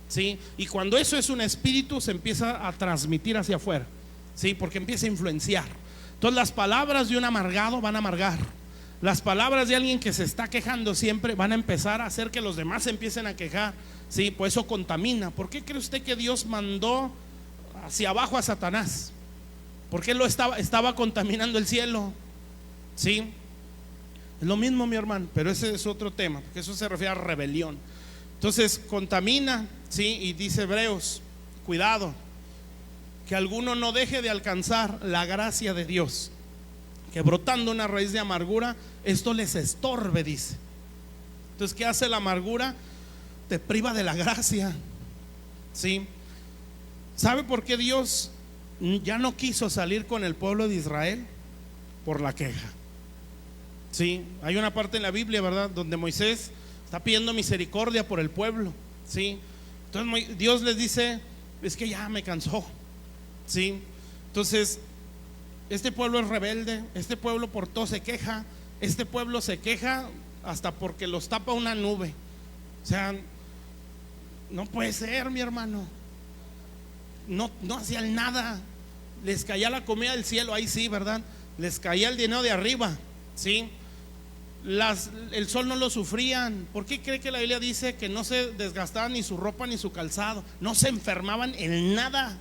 ¿Sí? Y cuando eso es un espíritu, se empieza a transmitir hacia afuera. ¿Sí? Porque empieza a influenciar. Entonces las palabras de un amargado van a amargar. Las palabras de alguien que se está quejando siempre van a empezar a hacer que los demás se empiecen a quejar. Sí, pues eso contamina. ¿Por qué cree usted que Dios mandó hacia abajo a Satanás? Porque él estaba contaminando el cielo. Sí, es lo mismo, mi hermano, pero ese es otro tema, porque eso se refiere a rebelión. Entonces contamina. Sí, y dice Hebreos, cuidado, que alguno no deje de alcanzar la gracia de Dios, que brotando una raíz de amargura, esto les estorbe, dice. Entonces, ¿qué hace la amargura? Te priva de la gracia. ¿Sí? ¿Sabe por qué Dios ya no quiso salir con el pueblo de Israel? Por la queja. ¿Sí? Hay una parte en la Biblia, ¿verdad?, donde Moisés está pidiendo misericordia por el pueblo. ¿Sí? Entonces Dios les dice, es que ya me cansó. ¿Sí? Entonces, este pueblo es rebelde, este pueblo por todo se queja, este pueblo se queja hasta porque los tapa una nube. O sea, no puede ser, mi hermano. No hacían nada. Les caía la comida del cielo, ahí sí, ¿verdad? Les caía el dinero de arriba. ¿Sí? El sol no lo sufrían. ¿Por qué cree que la Biblia dice que no se desgastaban ni su ropa ni su calzado? No se enfermaban en nada.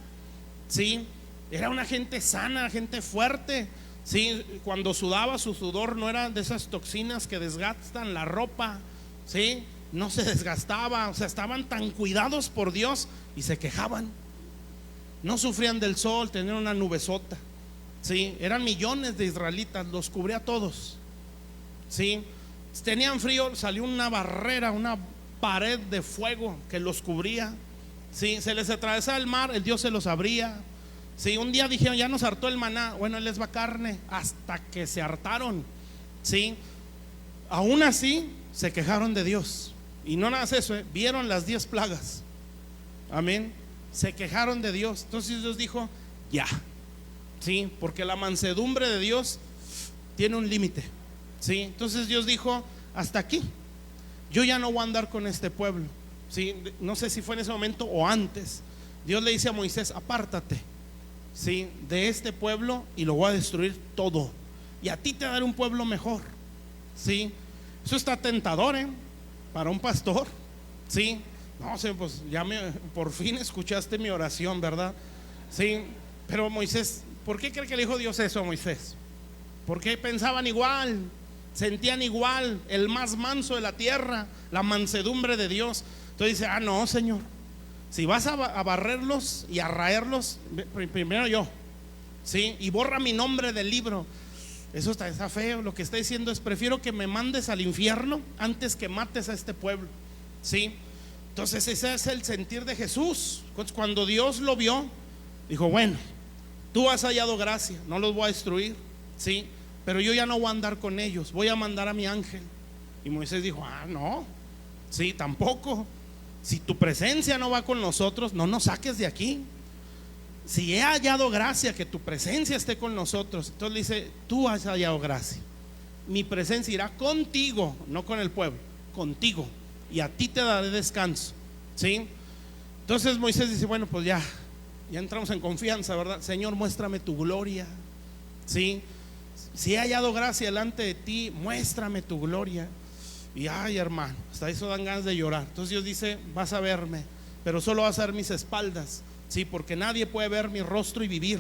¿Sí? Era una gente sana, gente fuerte. ¿Sí? Cuando sudaba, su sudor no era de esas toxinas que desgastan la ropa. ¿Sí? no se desgastaba, o sea, estaban tan cuidados por Dios y se quejaban. No sufrían del sol, tenían una nubesota. Sí, eran millones de israelitas, los cubría a todos. Sí, tenían frío, salió una barrera, una pared de fuego que los cubría. Sí, se les atravesaba el mar, el Dios se los abría. Sí, un día dijeron, ya nos hartó el maná, bueno, Él les va carne, hasta que se hartaron. Sí, aún así se quejaron de Dios. Y no nada más eso, vieron las 10 plagas. Amén. Se quejaron de Dios. Entonces Dios dijo, ya. Sí, porque la mansedumbre de Dios tiene un límite. Sí, entonces Dios dijo, hasta aquí. Yo ya no voy a andar con este pueblo. Sí, no sé si fue en ese momento o antes. Dios le dice a Moisés, apártate, sí, de este pueblo y lo voy a destruir todo. Y a ti te daré un pueblo mejor. Sí, eso está tentador, para un pastor. Sí, no sé, pues ya por fin escuchaste mi oración, ¿verdad? Sí, pero Moisés, ¿por qué cree que le dijo Dios eso a Moisés? Porque pensaban igual, sentían igual, el más manso de la tierra, la mansedumbre de Dios. Entonces dice, no, Señor, si vas a barrerlos y a raerlos, primero yo, ¿sí? Y borra mi nombre del libro. Eso está feo. Lo que está diciendo es, prefiero que me mandes al infierno antes que mates a este pueblo. ¿Sí? Entonces ese es el sentir de Jesús. Cuando Dios lo vio, dijo, bueno, tú has hallado gracia, no los voy a destruir, ¿sí? Pero yo ya no voy a andar con ellos, voy a mandar a mi ángel. Y Moisés dijo, no, sí, tampoco. Si tu presencia no va con nosotros, no nos saques de aquí. Si he hallado gracia, que tu presencia esté con nosotros. Entonces le dice, tú has hallado gracia, mi presencia irá contigo, no con el pueblo, contigo, y a ti te daré descanso. ¿Sí? Entonces Moisés dice, bueno, pues ya entramos en confianza, ¿verdad? Señor, muéstrame tu gloria. ¿Sí? Si he hallado gracia delante de ti, muéstrame tu gloria. Y ay, hermano, hasta eso dan ganas de llorar. Entonces Dios dice, vas a verme, pero solo vas a ver mis espaldas. Sí, porque nadie puede ver mi rostro y vivir.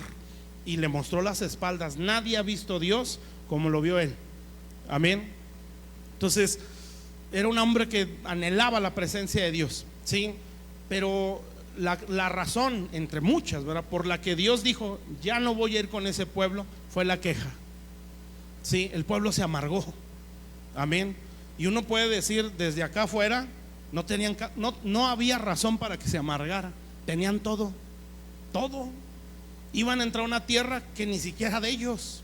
Y le mostró las espaldas. Nadie ha visto a Dios como lo vio él. Amén. Entonces era un hombre que anhelaba la presencia de Dios. Sí, pero la razón, entre muchas, ¿verdad?, por la que Dios dijo, ya no voy a ir con ese pueblo, fue la queja. Sí, el pueblo se amargó. Amén. Y uno puede decir desde acá afuera, no había razón para que se amargara. Tenían todo. Iban a entrar a una tierra que ni siquiera de ellos.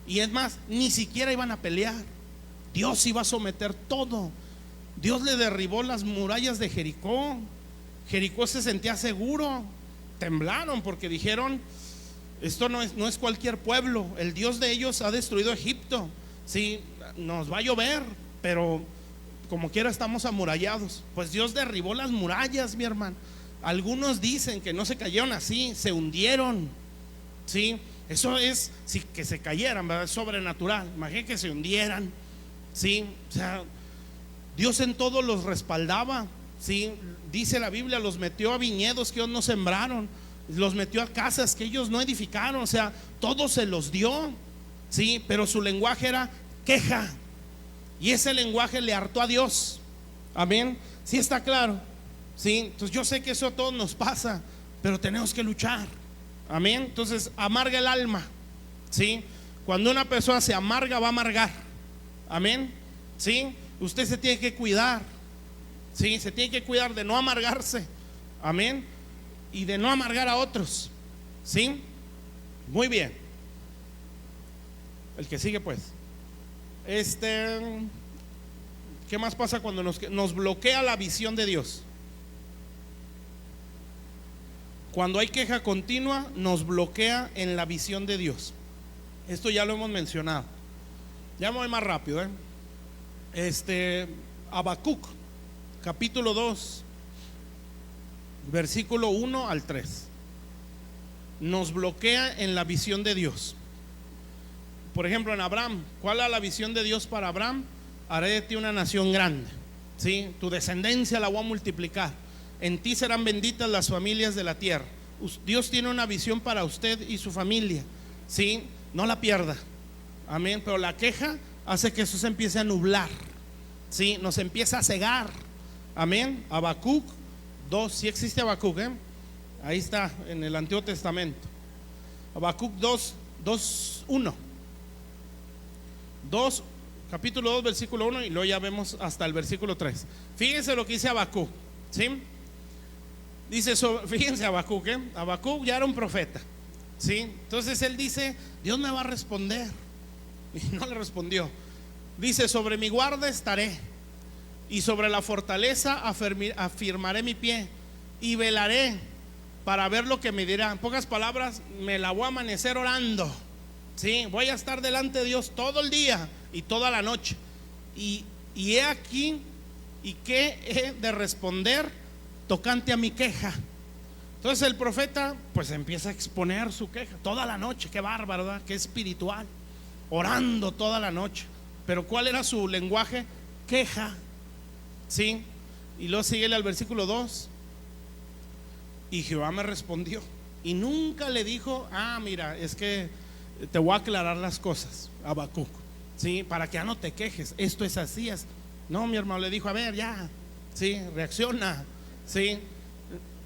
Y es más, ni siquiera iban a pelear. Dios iba a someter todo. Dios le derribó las murallas de Jericó. Jericó se sentía seguro. Temblaron porque dijeron, esto no es cualquier pueblo. El Dios de ellos ha destruido Egipto. Sí, nos va a llover, pero como quiera estamos amurallados. Pues Dios derribó las murallas, mi hermano. Algunos dicen que no se cayeron así, se hundieron. ¿Sí? Eso es, sí, que se cayeran, ¿verdad? Es sobrenatural. Imagínate que se hundieran. ¿Sí? O sea, Dios en todo los respaldaba. ¿Sí? Dice la Biblia, los metió a viñedos que ellos no sembraron, los metió a casas que ellos no edificaron. O sea, todo se los dio. ¿Sí? Pero su lenguaje era queja. Y ese lenguaje le hartó a Dios. Amén. ¿Sí está claro? ¿Sí? Entonces yo sé que eso a todos nos pasa, pero tenemos que luchar. Amén. Entonces amarga el alma. ¿Sí? Cuando una persona se amarga, va a amargar. Amén. ¿Sí? Usted se tiene que cuidar. ¿Sí? Se tiene que cuidar de no amargarse. Amén. Y de no amargar a otros. ¿Sí? Muy bien. El que sigue, pues. ¿Qué más pasa cuando nos bloquea la visión de Dios? Cuando hay queja continua, nos bloquea en la visión de Dios. Esto ya lo hemos mencionado. Ya me voy más rápido. Habacuc, capítulo 2, versículo 1 al 3. Nos bloquea en la visión de Dios. Por ejemplo, en Abraham, ¿cuál era la visión de Dios para Abraham? Haré de ti una nación grande. ¿Sí? Tu descendencia la voy a multiplicar. En ti serán benditas las familias de la tierra. Dios tiene una visión para usted y su familia. ¿Sí? No la pierda. Amén. Pero la queja hace que eso se empiece a nublar. ¿sí? Nos empieza a cegar. Amén. Habacuc 2, sí existe Habacuc, ahí está en el Antiguo Testamento. Habacuc 1, capítulo 2, versículo 1, y luego ya vemos hasta el versículo 3. Fíjense lo que dice Habacuc, ¿sí? Dice, fíjense Habacuc, Habacuc ya era un profeta, ¿sí? Entonces él dice, Dios me va a responder, y no le respondió. Dice, sobre mi guarda estaré, y sobre la fortaleza afirmaré mi pie, y velaré para ver lo que me dirá. En pocas palabras, me la voy a amanecer orando, ¿sí? Voy a estar delante de Dios todo el día y toda la noche. Y he aquí, ¿y qué he de responder tocante a mi queja? Entonces el profeta pues empieza a exponer su queja toda la noche. Qué bárbaro, ¿verdad? Qué espiritual, orando toda la noche. Pero ¿cuál era su lenguaje? Queja, ¿sí? Y luego síguele al versículo 2. Y Jehová me respondió. Y nunca le dijo, mira, es que te voy a aclarar las cosas, Habacuc, ¿sí? Para que ya no te quejes, esto es así. No, mi hermano, le dijo, a ver, ya, ¿sí? Reacciona, ¿sí?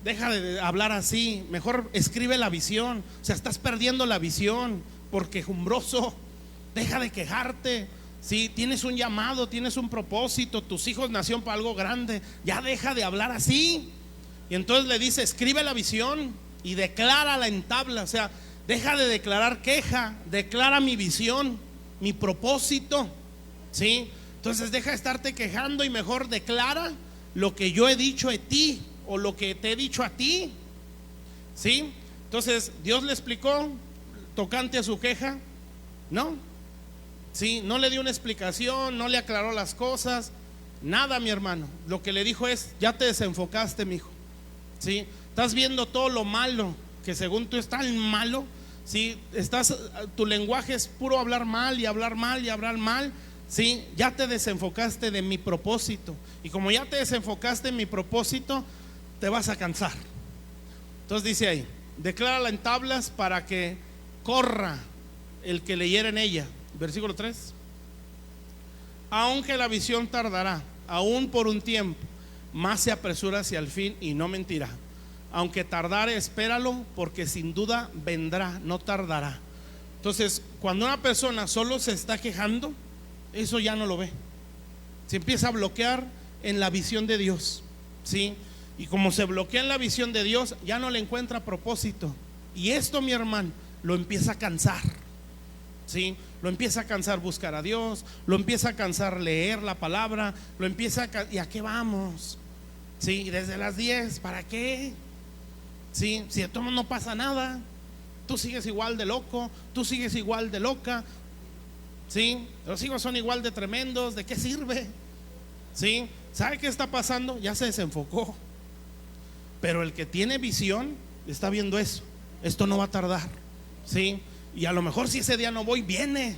Deja de hablar así, mejor escribe la visión. O sea, estás perdiendo la visión por quejumbroso. Deja de quejarte, ¿sí? Tienes un llamado, tienes un propósito, tus hijos nacieron para algo grande. Ya deja de hablar así. Y entonces le dice, escribe la visión y declárala en tabla. O sea, deja de declarar queja, declara mi visión, mi propósito, ¿sí? Entonces deja de estarte quejando y mejor declara lo que yo he dicho a ti o lo que te he dicho a ti, ¿sí? Entonces Dios le explicó tocante a su queja, ¿no? Sí, no le dio una explicación, no le aclaró las cosas, nada, mi hermano. Lo que le dijo es, ya te desenfocaste, mijo, ¿sí? Estás viendo todo lo malo, que según tú es tan malo, ¿sí? Tu lenguaje es puro hablar mal y hablar mal y hablar mal, ¿sí? Ya te desenfocaste de mi propósito. Y como ya te desenfocaste en mi propósito, te vas a cansar. Entonces dice ahí, declárala en tablas para que corra el que leyera en ella. Versículo 3. Aunque la visión tardará, aún por un tiempo, más se apresura hacia el fin y no mentirá. Aunque tardare, espéralo, porque sin duda vendrá, no tardará. Entonces, cuando una persona solo se está quejando, eso ya no lo ve. Se empieza a bloquear en la visión de Dios, ¿sí? Y como se bloquea en la visión de Dios, ya no le encuentra propósito. Y esto, mi hermano, lo empieza a cansar, ¿sí? Lo empieza a cansar buscar a Dios, lo empieza a cansar leer la palabra, lo empieza ¿y a qué vamos? ¿Sí? Desde las 10, ¿para qué? ¿Sí? Si de todo no pasa nada, tú sigues igual de loco, tú sigues igual de loca, ¿sí? Los hijos son igual de tremendos, ¿de qué sirve? ¿Sí? ¿Sabe qué está pasando? Ya se desenfocó. Pero el que tiene visión está viendo eso. Esto no va a tardar, ¿sí? Y a lo mejor si ese día no voy, viene.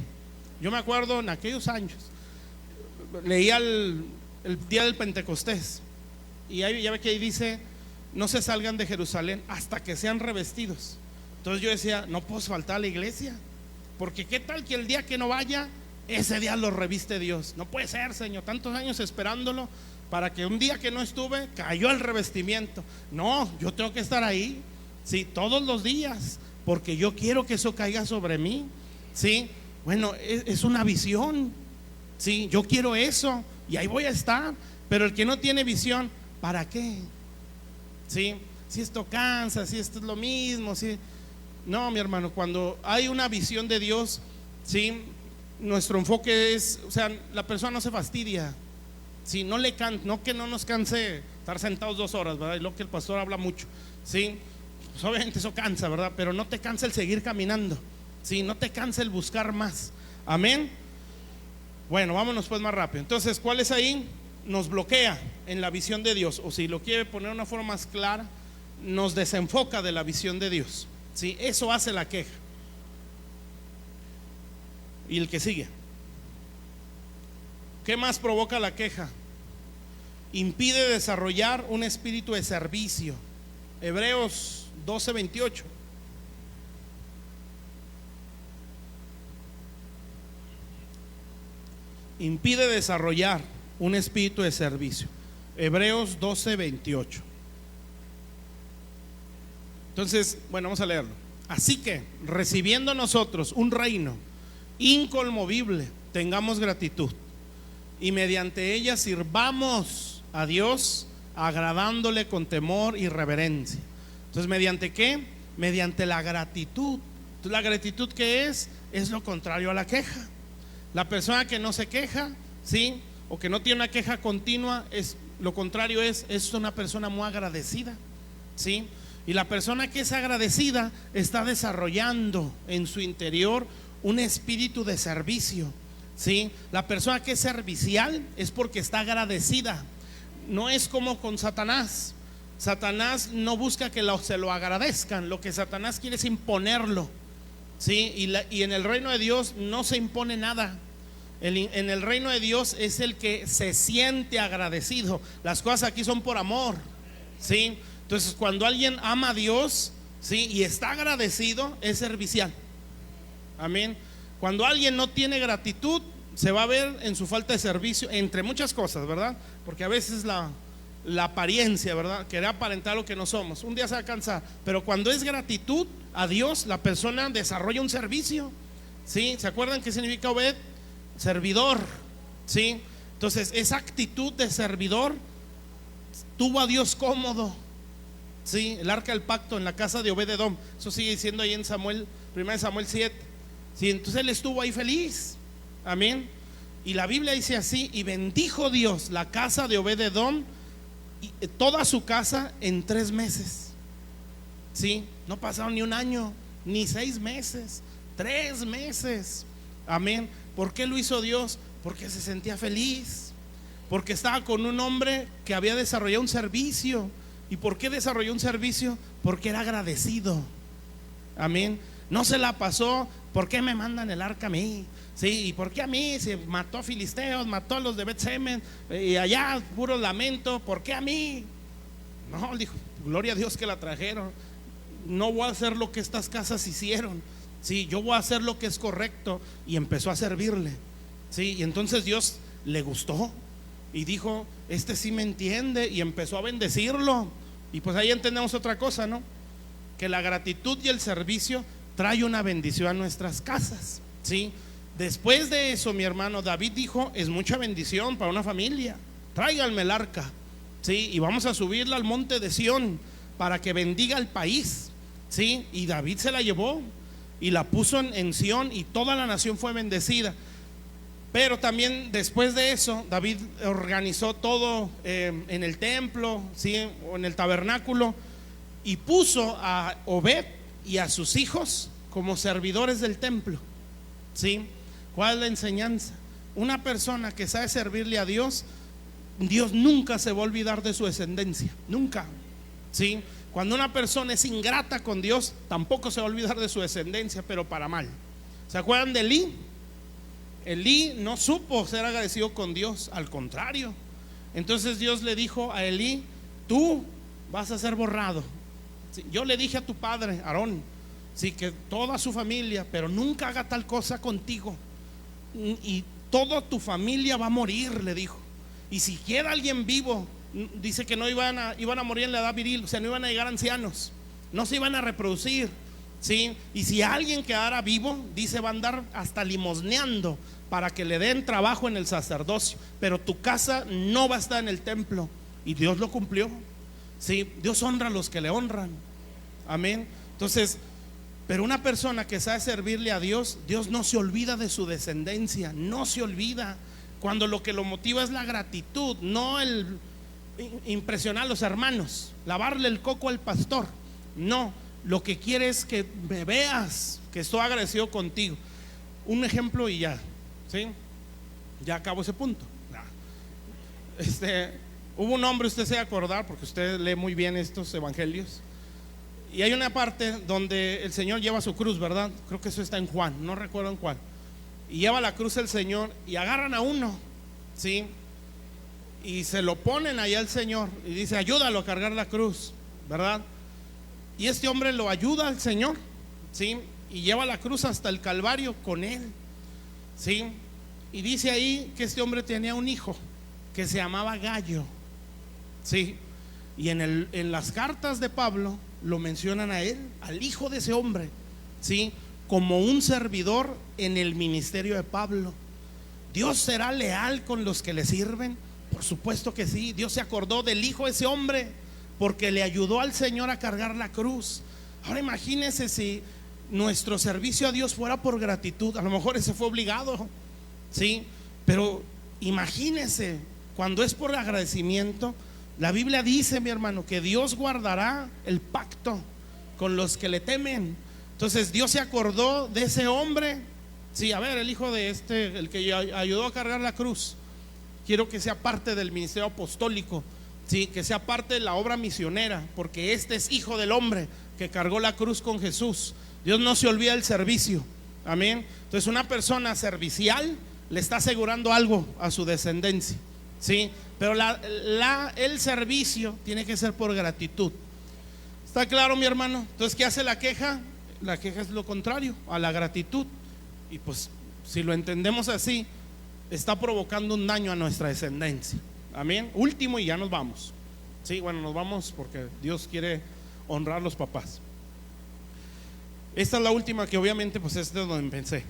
Yo me acuerdo en aquellos años, leía el día del Pentecostés, y ahí, ya ve que ahí dice, no se salgan de Jerusalén hasta que sean revestidos. Entonces yo decía, no puedo faltar a la iglesia, porque qué tal que el día que no vaya, ese día lo reviste Dios. No puede ser, Señor, tantos años esperándolo para que un día que no estuve cayó el revestimiento. No, yo tengo que estar ahí, sí, todos los días, porque yo quiero que eso caiga sobre mí, sí. Bueno, es una visión, sí, yo quiero eso y ahí voy a estar. Pero el que no tiene visión, ¿para qué? Sí, si esto cansa, si esto es lo mismo, sí. No, mi hermano, cuando hay una visión de Dios, sí, nuestro enfoque es, o sea, la persona no se fastidia. Sí, no que no nos canse estar sentados 2 horas, ¿verdad? Y lo que el pastor habla mucho, sí, pues obviamente eso cansa, ¿verdad? Pero no te cansa el seguir caminando, sí, no te cansa el buscar más. Amén. Bueno, vámonos pues más rápido. Entonces, ¿cuál es ahí? Nos bloquea en la visión de Dios, o si lo quiere poner de una forma más clara, nos desenfoca de la visión de Dios, sí, eso hace la queja. Y el que sigue, ¿qué más provoca la queja? Impide desarrollar un espíritu de servicio. Hebreos 12:28. Impide desarrollar un espíritu de servicio. Hebreos 12:28. Entonces, bueno, vamos a leerlo. Así que, recibiendo nosotros un reino inconmovible, tengamos gratitud y mediante ella sirvamos a Dios, agradándole con temor y reverencia. Entonces, ¿mediante qué? Mediante la gratitud. Entonces, ¿la gratitud qué es? Es lo contrario a la queja. La persona que no se queja, ¿sí?, o que no tiene una queja continua, es lo contrario, es una persona muy agradecida, ¿sí? Y la persona que es agradecida está desarrollando en su interior un espíritu de servicio, ¿sí? La persona que es servicial es porque está agradecida. No es como con Satanás. Satanás no busca que se lo agradezcan. Lo que Satanás quiere es imponerlo, ¿sí? Y en el reino de Dios no se impone nada. En el reino de Dios es el que se siente agradecido. Las cosas aquí son por amor, ¿sí? Entonces, cuando alguien ama a Dios, ¿sí?, y está agradecido, es servicial. Amén. Cuando alguien no tiene gratitud, se va a ver en su falta de servicio, entre muchas cosas, ¿verdad? Porque a veces la apariencia, ¿verdad?, querer aparentar lo que no somos. Un día se va a cansar. Pero cuando es gratitud a Dios, la persona desarrolla un servicio, ¿sí? ¿Se acuerdan qué significa Obed? Servidor, ¿sí? Entonces, esa actitud de servidor tuvo a Dios cómodo, ¿sí? El arca del pacto en la casa de Obed-edom, eso sigue diciendo ahí en Samuel, 1 Samuel 7, ¿sí? Entonces él estuvo ahí feliz, amén. Y la Biblia dice así: y bendijo Dios la casa de Obed-edom y toda su casa en 3 meses, ¿sí? No pasaron ni un año, ni 6 meses, 3 meses, amén. ¿Por qué lo hizo Dios? Porque se sentía feliz, porque estaba con un hombre que había desarrollado un servicio. ¿Y por qué desarrolló un servicio? Porque era agradecido, amén. No se la pasó: ¿por qué me mandan el arca a mí? Sí, ¿y por qué a mí? Se mató a filisteos, mató a los de Bet-Semen, y allá puro lamento, ¿por qué a mí? No, dijo: gloria a Dios que la trajeron. No voy a hacer lo que estas casas hicieron, sí, yo voy a hacer lo que es correcto. Y empezó a servirle, sí, y entonces Dios le gustó y dijo: este sí me entiende, y empezó a bendecirlo. Y pues ahí entendemos otra cosa, ¿no? Que la gratitud y el servicio trae una bendición a nuestras casas, ¿sí? Después de eso, mi hermano, David dijo: es mucha bendición para una familia, tráiganme el arca, ¿sí? Y vamos a subirla al monte de Sión para que bendiga el país, ¿sí? Y David se la llevó y la puso en Sión, y toda la nación fue bendecida. Pero también después de eso, David organizó todo en el templo, ¿sí?, o en el tabernáculo, y puso a Obed y a sus hijos como servidores del templo, ¿sí? ¿Cuál es la enseñanza? Una persona que sabe servirle a Dios, Dios nunca se va a olvidar de su descendencia, nunca, ¿sí? Cuando una persona es ingrata con Dios, tampoco se va a olvidar de su descendencia, pero para mal. ¿Se acuerdan de Elí? Elí no supo ser agradecido con Dios, al contrario. Entonces Dios le dijo a Elí: tú vas a ser borrado. ¿Sí? Yo le dije a tu padre Aarón, sí, que toda su familia, pero nunca haga tal cosa contigo, y toda tu familia va a morir, le dijo. Y si queda alguien vivo, dice que no iban a morir en la edad viril, o sea, no iban a llegar ancianos, no se iban a reproducir, ¿sí? Y si alguien quedara vivo, dice, va a andar hasta limosneando para que le den trabajo en el sacerdocio, pero tu casa no va a estar en el templo. Y Dios lo cumplió, ¿sí? Dios honra a los que le honran, amén. Entonces, pero una persona que sabe servirle a Dios, Dios no se olvida de su descendencia, no se olvida. Cuando lo que lo motiva es la gratitud, no el impresionar a los hermanos, lavarle el coco al pastor, no. Lo que quiere es que me veas que estoy agradecido contigo. Un ejemplo y ya, ¿sí? Ya acabo ese punto. Hubo un hombre, usted se va a acordar porque usted lee muy bien estos evangelios, y hay una parte donde el Señor lleva su cruz, ¿verdad? Creo que eso está en Juan, no recuerdo en cuál. Y lleva la cruz el Señor y agarran a uno, ¿sí? Y se lo ponen ahí al Señor y dice: ayúdalo a cargar la cruz, ¿verdad? Y este hombre lo ayuda al Señor, ¿sí? Y lleva la cruz hasta el Calvario con él, ¿sí? Y dice ahí que este hombre tenía un hijo que se llamaba Gallo. Sí, y en las cartas de Pablo lo mencionan a él, al hijo de ese hombre, sí, como un servidor en el ministerio de Pablo. ¿Dios será leal con los que le sirven? Por supuesto que sí. Dios se acordó del hijo de ese hombre porque le ayudó al Señor a cargar la cruz. Ahora imagínense si nuestro servicio a Dios fuera por gratitud. A lo mejor ese fue obligado, sí, pero imagínense cuando es por agradecimiento. La Biblia dice, mi hermano, que Dios guardará el pacto con los que le temen. Entonces Dios se acordó de ese hombre. Sí, a ver, el hijo de el que ayudó a cargar la cruz, quiero que sea parte del ministerio apostólico, sí, que sea parte de la obra misionera, porque este es hijo del hombre que cargó la cruz con Jesús. Dios no se olvida del servicio, amén. Entonces una persona servicial le está asegurando algo a su descendencia, sí, pero el servicio tiene que ser por gratitud. ¿Está claro, mi hermano? Entonces, ¿qué hace la queja? La queja es lo contrario a la gratitud. Y pues, si lo entendemos así, está provocando un daño a nuestra descendencia. Amén. Último y ya nos vamos. Sí, bueno, nos vamos porque Dios quiere honrar a los papás. Esta es la última, que obviamente pues es de donde pensé.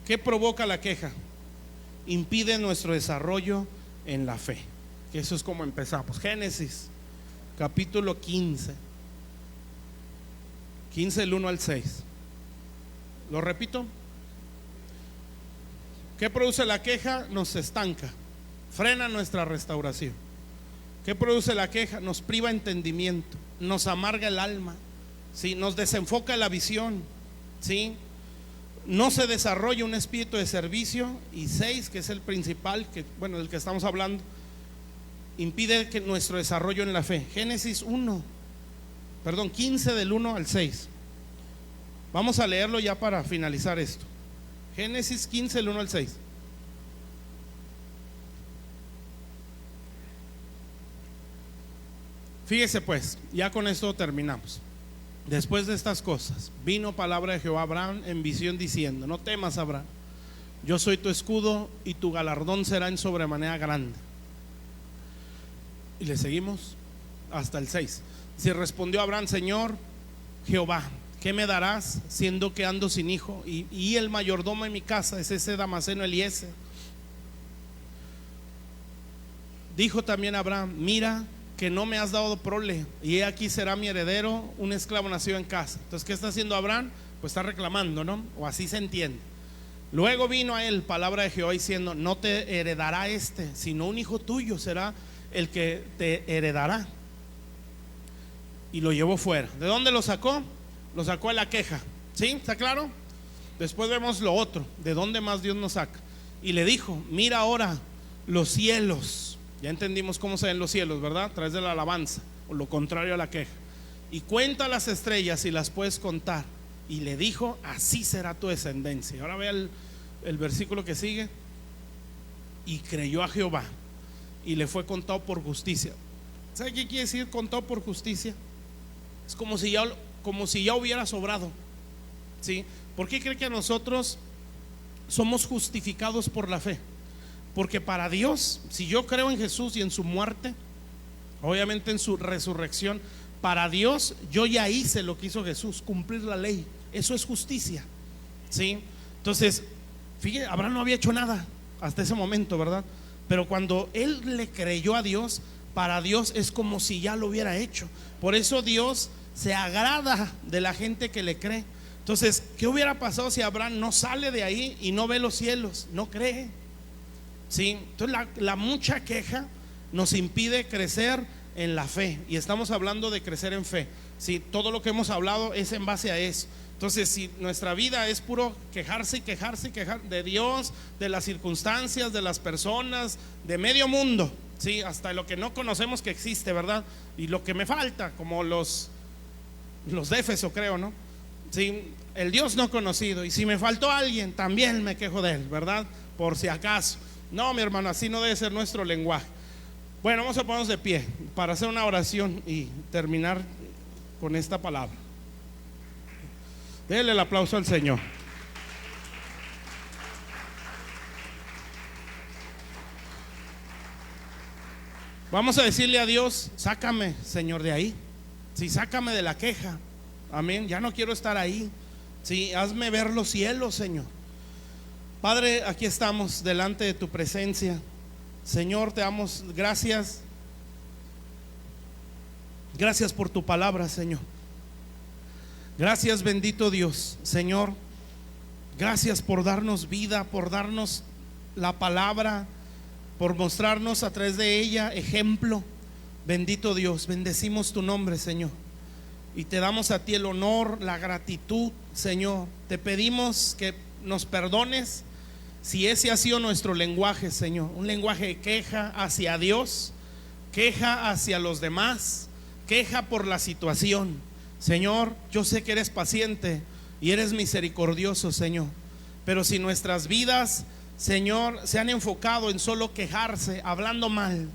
¿Qué provoca la queja? Impide nuestro desarrollo en la fe. Que eso es como empezamos. Génesis capítulo 15 del 1 al 6. Lo repito. ¿Qué produce la queja? Nos estanca, frena nuestra restauración. ¿Qué produce la queja? Nos priva entendimiento, nos amarga el alma, ¿sí? Nos desenfoca la visión, ¿sí? No se desarrolla un espíritu de servicio. Y 6, que es el principal, que, bueno, del que estamos hablando, impide que nuestro desarrollo en la fe. Génesis 15 del 1 al 6. Vamos a leerlo ya para finalizar esto. Génesis 15 del 1 al 6. Fíjese pues, ya con esto terminamos. Después de estas cosas, vino palabra de Jehová a Abraham en visión diciendo: no temas, Abraham, yo soy tu escudo y tu galardón será en sobremanera grande. Y le seguimos hasta el 6. Si respondió Abraham: Señor Jehová, ¿qué me darás siendo que ando sin hijo? Y el mayordomo en mi casa es ese Damaseno Eliezer. Dijo también Abraham: mira que no me has dado prole, y he aquí será mi heredero un esclavo nacido en casa. Entonces, ¿qué está haciendo Abraham? Pues está reclamando, ¿no? O así se entiende. Luego vino a él palabra de Jehová diciendo: no te heredará sino un hijo tuyo será el que te heredará. Y lo llevó fuera. ¿De dónde lo sacó? Lo sacó de la queja, ¿sí? ¿Está claro? Después vemos lo otro, de dónde más Dios nos saca. Y le dijo: mira ahora los cielos. Ya entendimos cómo se ven los cielos, ¿verdad? A través de la alabanza, o lo contrario a la queja. Y cuenta las estrellas si las puedes contar. Y le dijo: así será tu descendencia. Ahora vea el versículo que sigue. Y creyó a Jehová y le fue contado por justicia. ¿Sabe qué quiere decir contado por justicia? Es como si ya hubiera sobrado, ¿sí? ¿Por qué cree que nosotros somos justificados por la fe? Porque para Dios, si yo creo en Jesús y en su muerte, obviamente en su resurrección, para Dios yo ya hice lo que hizo Jesús, cumplir la ley. Eso es justicia, ¿sí? Entonces, fíjate, Abraham no había hecho nada hasta ese momento, ¿verdad? Pero cuando él le creyó a Dios, para Dios es como si ya lo hubiera hecho. Por eso Dios se agrada de la gente que le cree. Entonces, ¿qué hubiera pasado si Abraham no sale de ahí y no ve los cielos? No cree, ¿sí? Entonces la mucha queja nos impide crecer en la fe. Y estamos hablando de crecer en fe, ¿sí? Todo lo que hemos hablado es en base a eso. Entonces, si nuestra vida es puro quejarse y quejarse y quejar de Dios, de las circunstancias, de las personas, de medio mundo, ¿sí? Hasta lo que no conocemos que existe, ¿verdad? Y lo que me falta, como los de Éfeso, creo, ¿no? ¿Sí? El Dios no conocido. Y si me faltó alguien, también me quejo de él, ¿verdad? Por si acaso. No, mi hermano, así no debe ser nuestro lenguaje. Bueno, vamos a ponernos de pie para hacer una oración y terminar con esta palabra. Denle el aplauso al Señor. Vamos a decirle a Dios: sácame, Señor, de ahí. Sí, sácame de la queja. Amén. Ya no quiero estar ahí. Sí, hazme ver los cielos, Señor. Padre, aquí estamos delante de tu presencia. Señor, te damos gracias. Gracias por tu palabra, Señor. Gracias, bendito Dios, Señor. Gracias por darnos vida, por darnos la palabra, por mostrarnos a través de ella ejemplo. Bendito Dios, bendecimos tu nombre, Señor, y te damos a ti el honor, la gratitud, Señor. Te pedimos que nos perdones si ese ha sido nuestro lenguaje, Señor, un lenguaje de queja hacia Dios, queja hacia los demás, queja por la situación. Señor, yo sé que eres paciente y eres misericordioso, Señor, pero si nuestras vidas, Señor, se han enfocado en solo quejarse, hablando mal,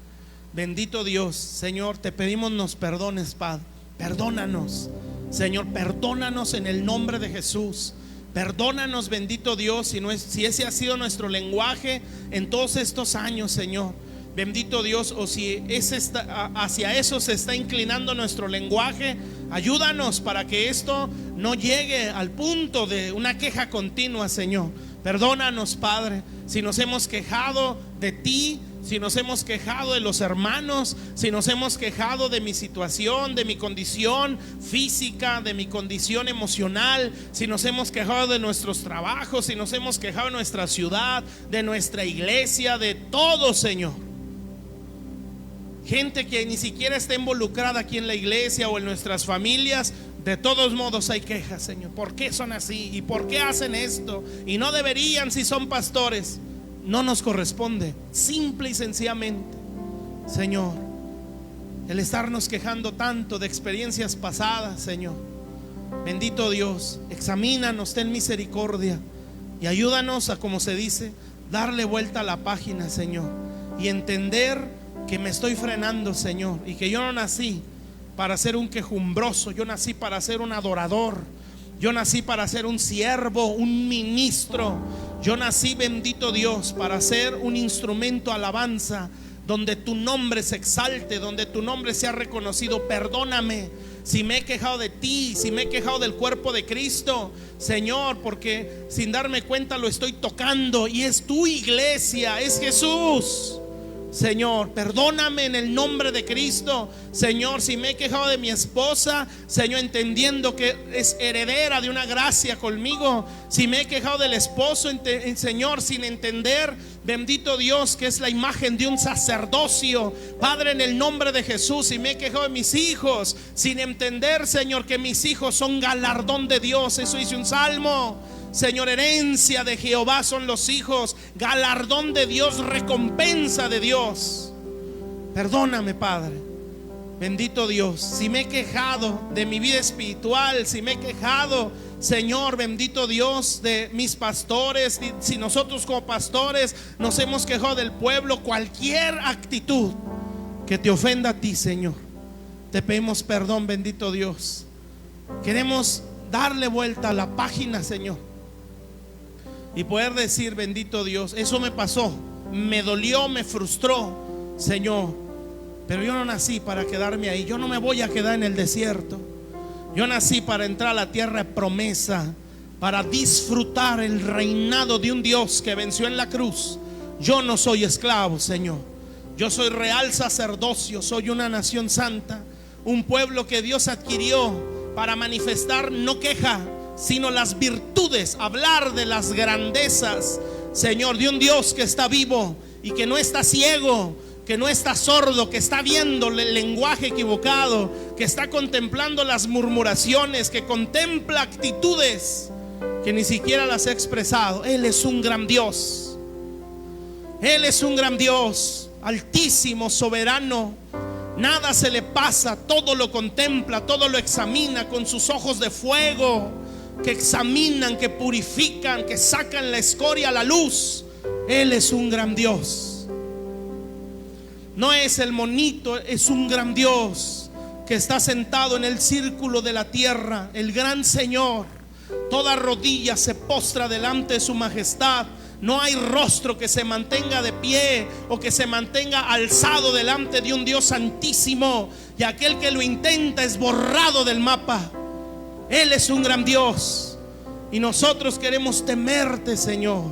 bendito Dios, Señor, te pedimos nos perdones, Padre. Perdónanos, Señor, perdónanos en el nombre de Jesús. Perdónanos, bendito Dios, si ese ha sido nuestro lenguaje en todos estos años, Señor. Bendito Dios, o si hacia eso se está inclinando nuestro lenguaje, ayúdanos para que esto no llegue al punto de una queja continua, Señor. Perdónanos, Padre, si nos hemos quejado de ti, si nos hemos quejado de los hermanos, si nos hemos quejado de mi situación, de mi condición física, de mi condición emocional, si nos hemos quejado de nuestros trabajos, si nos hemos quejado de nuestra ciudad, de nuestra iglesia, de todo, Señor. Gente que ni siquiera está involucrada aquí en la iglesia o en nuestras familias, de todos modos hay quejas, Señor. ¿Por qué son así? ¿Y por qué hacen esto? Y no deberían si son pastores. No nos corresponde, simple y sencillamente, Señor, el estarnos quejando tanto de experiencias pasadas, Señor. Bendito Dios, examínanos, ten misericordia y ayúdanos a, como se dice, darle vuelta a la página, Señor, y entender que me estoy frenando, Señor, y que yo no nací para ser un quejumbroso, yo nací para ser un adorador, yo nací para ser un siervo, un ministro. Yo nací, bendito Dios, para ser un instrumento de alabanza, donde tu nombre se exalte, donde tu nombre sea reconocido. Perdóname si me he quejado de ti, si me he quejado del cuerpo de Cristo, Señor, porque sin darme cuenta lo estoy tocando, y es tu iglesia, es Jesús. Señor, perdóname en el nombre de Cristo. Señor, si me he quejado de mi esposa, Señor, entendiendo que es heredera de una gracia conmigo. Si me he quejado del esposo, Señor, sin entender, bendito Dios, que es la imagen de un sacerdocio, Padre, en el nombre de Jesús. Si me he quejado de mis hijos, sin entender, Señor, que mis hijos son galardón de Dios. Eso dice un salmo. Señor, herencia de Jehová son los hijos, galardón de Dios, recompensa de Dios. Perdóname, Padre, bendito Dios, si me he quejado de mi vida espiritual, si me he quejado, Señor, bendito Dios, de mis pastores, si nosotros como pastores nos hemos quejado del pueblo, cualquier actitud que te ofenda a ti, Señor, te pedimos perdón, bendito Dios. Queremos darle vuelta a la página, Señor, y poder decir, bendito Dios, eso me pasó, me dolió, me frustró, Señor, pero yo no nací para quedarme ahí. Yo no me voy a quedar en el desierto. Yo nací para entrar a la tierra de promesa, para disfrutar el reinado de un Dios que venció en la cruz. Yo no soy esclavo, Señor. Yo soy real sacerdocio, soy una nación santa, un pueblo que Dios adquirió para manifestar no queja, sino las virtudes, hablar de las grandezas, Señor, de un Dios que está vivo y que no está ciego, que no está sordo, que está viendo el lenguaje equivocado, que está contemplando las murmuraciones, que contempla actitudes que ni siquiera las ha expresado. Él es un gran Dios. Él es un gran Dios, altísimo, soberano. Nada se le pasa, todo lo contempla, todo lo examina con sus ojos de fuego, que examinan, que purifican, que sacan la escoria a la luz. Él es un gran Dios. No es el monito, es un gran Dios que está sentado en el círculo de la tierra, el gran Señor. Toda rodilla se postra delante de su majestad, No hay rostro que se mantenga de pie o que se mantenga alzado delante de un Dios santísimo, y aquel que lo intenta es borrado del mapa. Él es un gran Dios, y nosotros queremos temerte, Señor,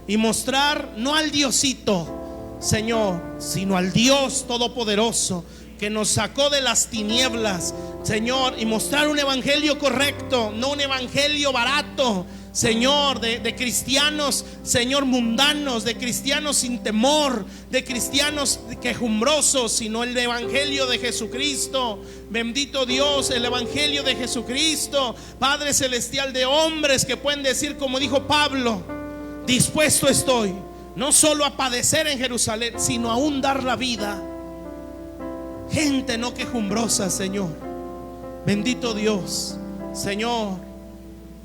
y mostrar no al Diosito, Señor, sino al Dios todopoderoso que nos sacó de las tinieblas, Señor, y mostrar un evangelio correcto, no un evangelio barato, Señor, de cristianos, Señor, mundanos, de cristianos sin temor, de cristianos quejumbrosos, sino el evangelio de Jesucristo. Bendito Dios, el evangelio de Jesucristo, Padre celestial, de hombres que pueden decir, como dijo Pablo: dispuesto estoy no solo a padecer en Jerusalén, sino aún dar la vida. Gente no quejumbrosa, Señor. Bendito Dios, Señor.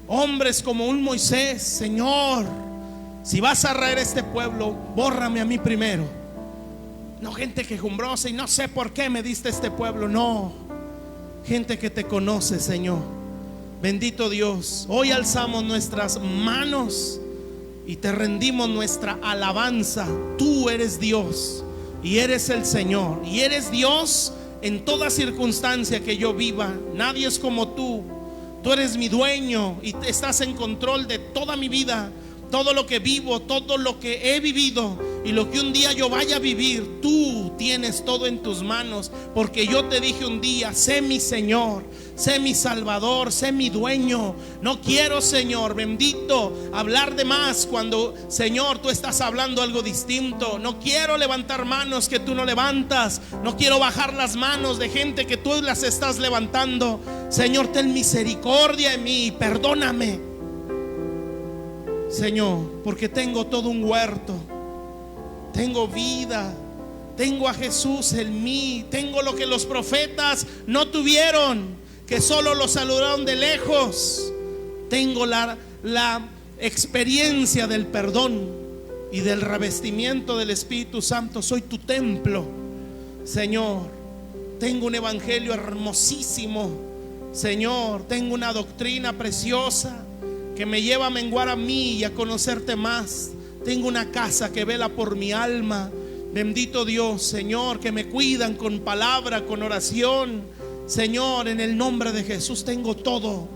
Hombres como un Moisés, Señor, si vas a raer este pueblo, bórrame a mí primero. No gente quejumbrosa y no sé por qué me diste este pueblo. No, gente que te conoce, Señor. Bendito Dios, hoy alzamos nuestras manos y te rendimos nuestra alabanza. Tú eres Dios y eres el Señor, y eres Dios en toda circunstancia que yo viva. Nadie es como tú. Tú eres mi dueño y estás en control de toda mi vida. Todo lo que vivo, todo lo que he vivido y lo que un día yo vaya a vivir, tú tienes todo en tus manos. Porque yo te dije un día: sé mi Señor, sé mi Salvador, sé mi dueño. No quiero, Señor, bendito, hablar de más cuando, Señor, tú estás hablando algo distinto. No quiero levantar manos que tú no levantas. No quiero bajar las manos de gente que tú las estás levantando. Señor, ten misericordia en mí, perdóname, Señor, porque tengo todo un huerto, tengo vida, tengo a Jesús en mí, tengo lo que los profetas no tuvieron, que solo lo saludaron de lejos. Tengo la experiencia del perdón y del revestimiento del Espíritu Santo. Soy tu templo, Señor. Tengo un evangelio hermosísimo, Señor. Tengo una doctrina preciosa que me lleva a menguar a mí y a conocerte más. Tengo una casa que vela por mi alma. Bendito Dios, Señor, que me cuidan con palabra, con oración. Señor, en el nombre de Jesús tengo todo.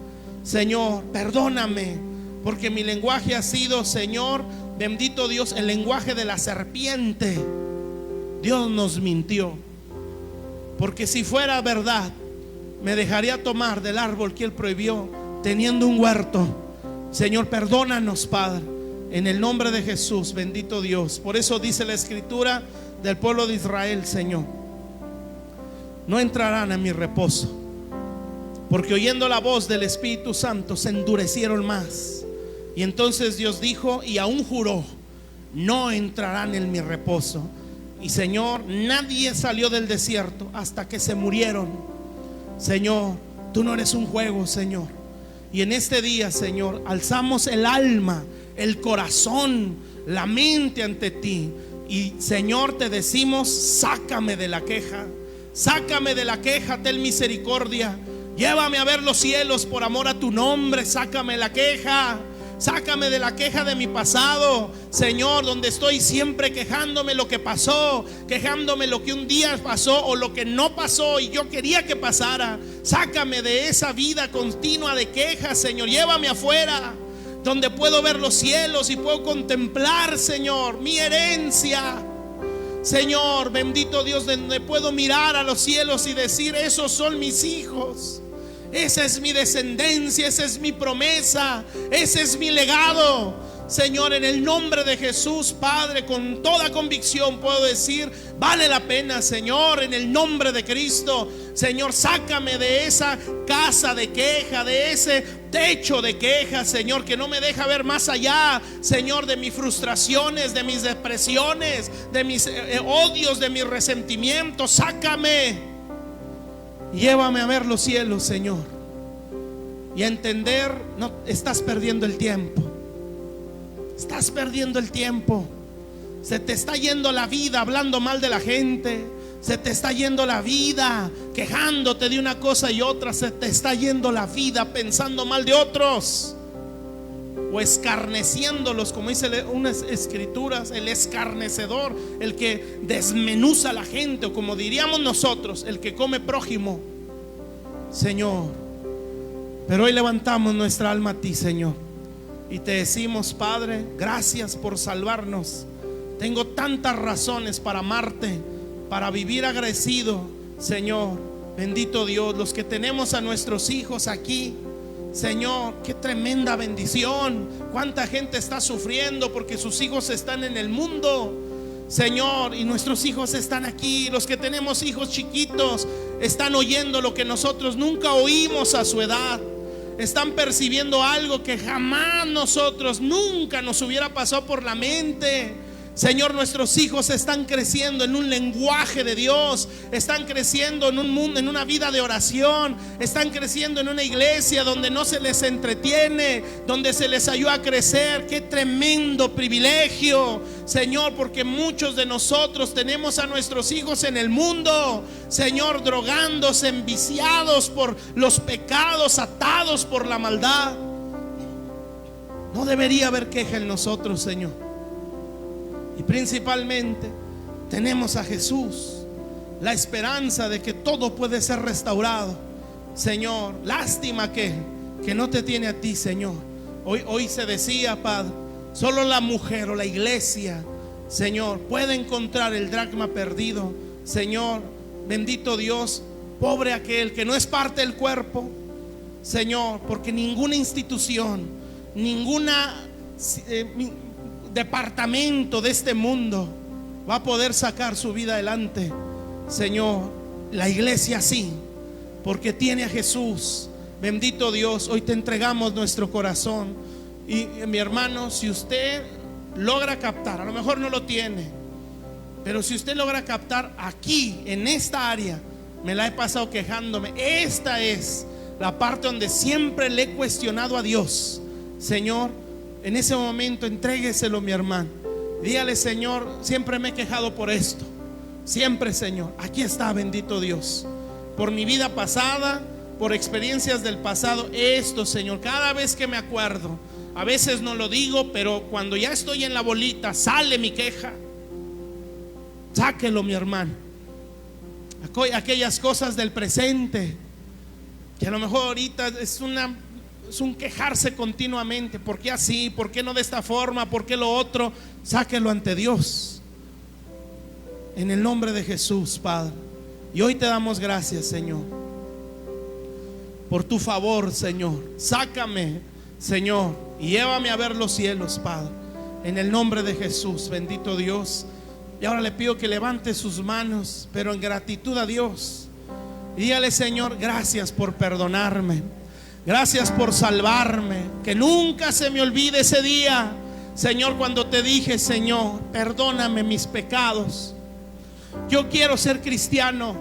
Señor, perdóname, porque mi lenguaje ha sido, Señor, bendito Dios, el lenguaje de la serpiente. Dios nos mintió, porque si fuera verdad, me dejaría tomar del árbol que Él prohibió, teniendo un huerto. Señor, perdónanos, Padre, en el nombre de Jesús, bendito Dios. Por eso dice la Escritura del pueblo de Israel, Señor: no entrarán en mi reposo, porque oyendo la voz del Espíritu Santo se endurecieron más. Y entonces Dios dijo, y aún juró: no entrarán en mi reposo. Y Señor, nadie salió del desierto hasta que se murieron. Señor, tú no eres un juego, Señor. Y en este día, Señor, alzamos el alma, el corazón, la mente ante ti. Y Señor, te decimos: sácame de la queja, sácame de la queja, ten misericordia. Llévame a ver los cielos por amor a tu nombre. Sácame de la queja. Sácame de la queja de mi pasado, Señor, donde estoy siempre quejándome lo que pasó, quejándome lo que un día pasó o lo que no pasó y yo quería que pasara. Sácame de esa vida continua de quejas, Señor. Llévame afuera, donde puedo ver los cielos y puedo contemplar, Señor, mi herencia. Señor, bendito Dios, donde puedo mirar a los cielos y decir: esos son mis hijos. Esa es mi descendencia, esa es mi promesa, ese es mi legado. Señor, en el nombre de Jesús, Padre, con toda convicción puedo decir: vale la pena, Señor, en el nombre de Cristo. Señor, sácame de esa casa de queja, de ese techo de queja, Señor, que no me deja ver más allá, Señor, de mis frustraciones, de mis depresiones, de mis odios, de mis resentimientos. Sácame. Llévame a ver los cielos, Señor, y a entender: no estás perdiendo el tiempo. Estás perdiendo el tiempo. Se te está yendo la vida hablando mal de la gente. Se te está yendo la vida quejándote de una cosa y otra. Se te está yendo la vida pensando mal de otros. o escarneciéndolos, como dice unas escrituras, el escarnecedor, el que desmenuza a la gente, o como diríamos nosotros, el que come prójimo, Señor. Pero hoy levantamos nuestra alma a ti, Señor, y te decimos: Padre, gracias por salvarnos. Tengo tantas razones para amarte, para vivir agradecido, Señor. Bendito Dios, los que tenemos a nuestros hijos aquí, Señor, qué tremenda bendición. Cuánta gente está sufriendo porque sus hijos están en el mundo, Señor, y nuestros hijos están aquí. Los que tenemos hijos chiquitos están oyendo lo que nosotros nunca oímos a su edad. Están percibiendo algo que jamás nosotros, nunca nos hubiera pasado por la mente. Señor, nuestros hijos están creciendo en un lenguaje de Dios, están creciendo en un mundo, en una vida de oración, están creciendo en una iglesia donde no se les entretiene, donde se les ayuda a crecer. Qué tremendo privilegio, Señor, porque muchos de nosotros tenemos a nuestros hijos en el mundo, Señor, drogándose, enviciados por los pecados, atados por la maldad. No debería haber queja en nosotros, Señor. Y principalmente tenemos a Jesús, la esperanza de que todo puede ser restaurado. Señor, lástima que no te tiene a ti, Señor. Hoy se decía, Padre, solo la mujer o la iglesia, Señor, puede encontrar el dracma perdido. Señor, bendito Dios, pobre aquel que no es parte del cuerpo, Señor, porque ninguna institución, ninguna departamento de este mundo va a poder sacar su vida adelante, Señor. La iglesia sí, porque tiene a Jesús. Bendito Dios, hoy te entregamos nuestro corazón. Y mi hermano, si usted logra captar, a lo mejor no lo tiene, pero si usted logra captar aquí, en esta área, me la he pasado quejándome. Esta es la parte donde siempre le he cuestionado a Dios, Señor. En ese momento entrégueselo, mi hermano. Dígale: Señor, siempre me he quejado por esto. Siempre, Señor. Aquí está, bendito Dios. Por mi vida pasada, por experiencias del pasado, esto, Señor, cada vez que me acuerdo. A veces no lo digo, pero cuando ya estoy en la bolita, sale mi queja. Sáquelo, mi hermano. Aquellas cosas del presente, que a lo mejor ahorita es un quejarse continuamente. ¿Por qué así? ¿Por qué no de esta forma? ¿Por qué lo otro? Sáquelo ante Dios, en el nombre de Jesús, Padre. Y hoy te damos gracias, Señor, por tu favor, Señor. Sácame, Señor, y llévame a ver los cielos, Padre, en el nombre de Jesús, bendito Dios. Y ahora le pido que levante sus manos, pero en gratitud a Dios, y dígale: Señor, gracias por perdonarme. Gracias por salvarme. Que nunca se me olvide ese día, Señor, cuando te dije: Señor, perdóname mis pecados. Yo quiero ser cristiano.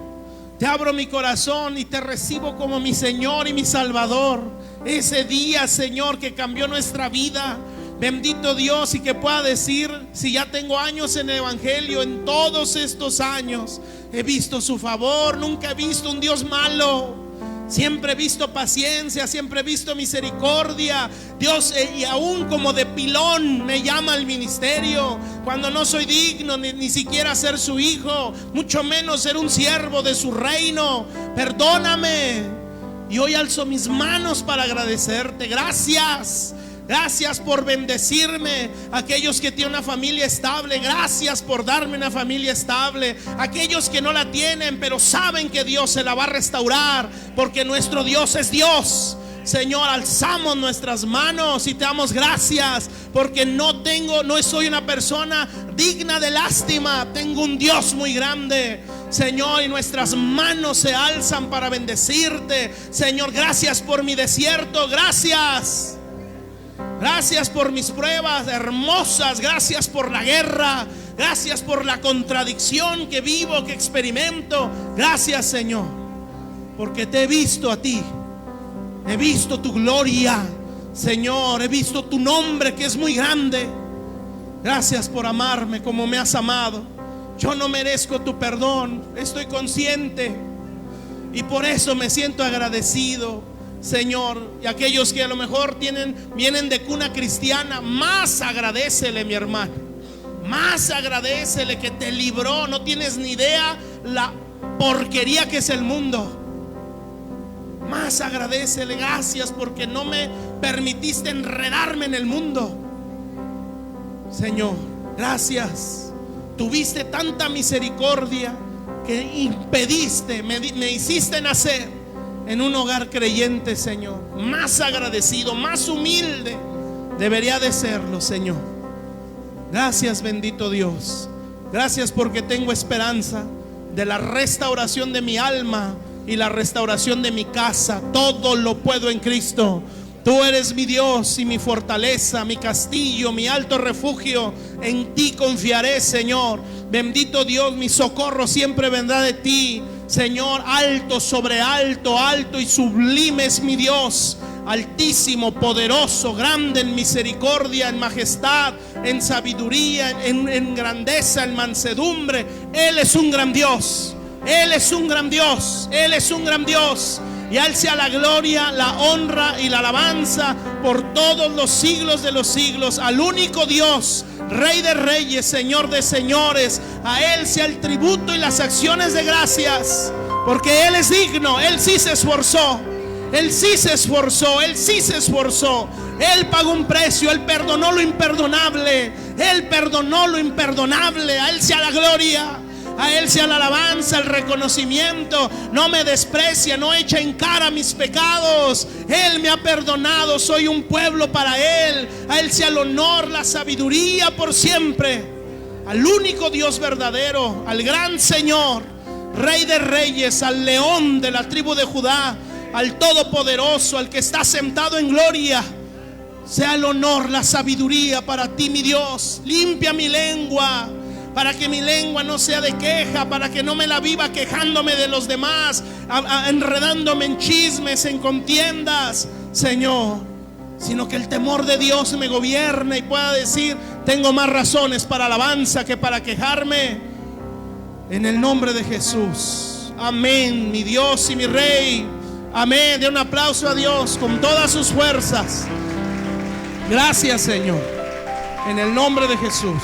Te abro mi corazón y te recibo como mi Señor y mi Salvador. Ese día, Señor, que cambió nuestra vida. Bendito Dios, y que pueda decir, si ya tengo años en el Evangelio, en todos estos años he visto su favor. Nunca he visto un Dios malo. Siempre he visto paciencia, siempre he visto misericordia. Dios, y aún como de pilón me llama al ministerio, cuando no soy digno ni siquiera ser su hijo, mucho menos ser un siervo de su reino. Perdóname. Y hoy alzo mis manos para agradecerte. Gracias. Gracias por bendecirme. Aquellos que tienen una familia estable, gracias por darme una familia estable. Aquellos que no la tienen, pero saben que Dios se la va a restaurar, porque nuestro Dios es Dios. Señor, alzamos nuestras manos y te damos gracias, porque no soy una persona digna de lástima. Tengo un Dios muy grande, Señor, y nuestras manos se alzan para bendecirte. Señor, gracias por mi desierto. Gracias. Gracias por mis pruebas hermosas. Gracias por la guerra. Gracias por la contradicción que vivo, que experimento. Gracias, Señor, porque te he visto a ti. He visto tu gloria, Señor. He visto tu nombre, que es muy grande. Gracias por amarme como me has amado. Yo no merezco tu perdón, estoy consciente, y por eso me siento agradecido. Señor. Y aquellos que a lo mejor vienen de cuna cristiana, más agradécele, mi hermano. Más agradécele que te libró. No tienes ni idea la porquería que es el mundo. Más agradécele, gracias porque no me permitiste enredarme en el mundo. Señor, gracias. Tuviste tanta misericordia que impediste, me hiciste nacer en un hogar creyente, Señor. Más agradecido, más humilde debería de serlo, Señor. Gracias, bendito Dios. Gracias porque tengo esperanza de la restauración de mi alma y la restauración de mi casa. Todo lo puedo en Cristo. Tú eres mi Dios y mi fortaleza, mi castillo, mi alto refugio. En ti confiaré, Señor. Bendito Dios, mi socorro siempre vendrá de ti, Señor. Alto sobre alto, alto y sublime es mi Dios. Altísimo, poderoso, grande en misericordia, en majestad, en sabiduría, en grandeza, en mansedumbre. Él es un gran Dios. Él es un gran Dios. Él es un gran Dios. Y a Él sea la gloria, la honra y la alabanza por todos los siglos de los siglos. Al único Dios, Rey de reyes, Señor de señores. A Él sea el tributo y las acciones de gracias, porque Él es digno. Él sí se esforzó. Él sí se esforzó. Él sí se esforzó. Él pagó un precio. Él perdonó lo imperdonable. Él perdonó lo imperdonable. A Él sea la gloria. A Él sea la alabanza, el reconocimiento. No me desprecia, no echa en cara mis pecados. Él me ha perdonado, soy un pueblo para Él. A Él sea el honor, la sabiduría por siempre. Al único Dios verdadero, al gran Señor, Rey de reyes, al león de la tribu de Judá, al todopoderoso, al que está sentado en gloria. Sea el honor, la sabiduría para ti, mi Dios. Limpia mi lengua, para que mi lengua no sea de queja, para que no me la viva quejándome de los demás, enredándome en chismes, en contiendas, Señor, sino que el temor de Dios me gobierne y pueda decir: tengo más razones para alabanza que para quejarme. En el nombre de Jesús, amén, mi Dios y mi Rey. Amén. De un aplauso a Dios con todas sus fuerzas. Gracias, Señor, en el nombre de Jesús.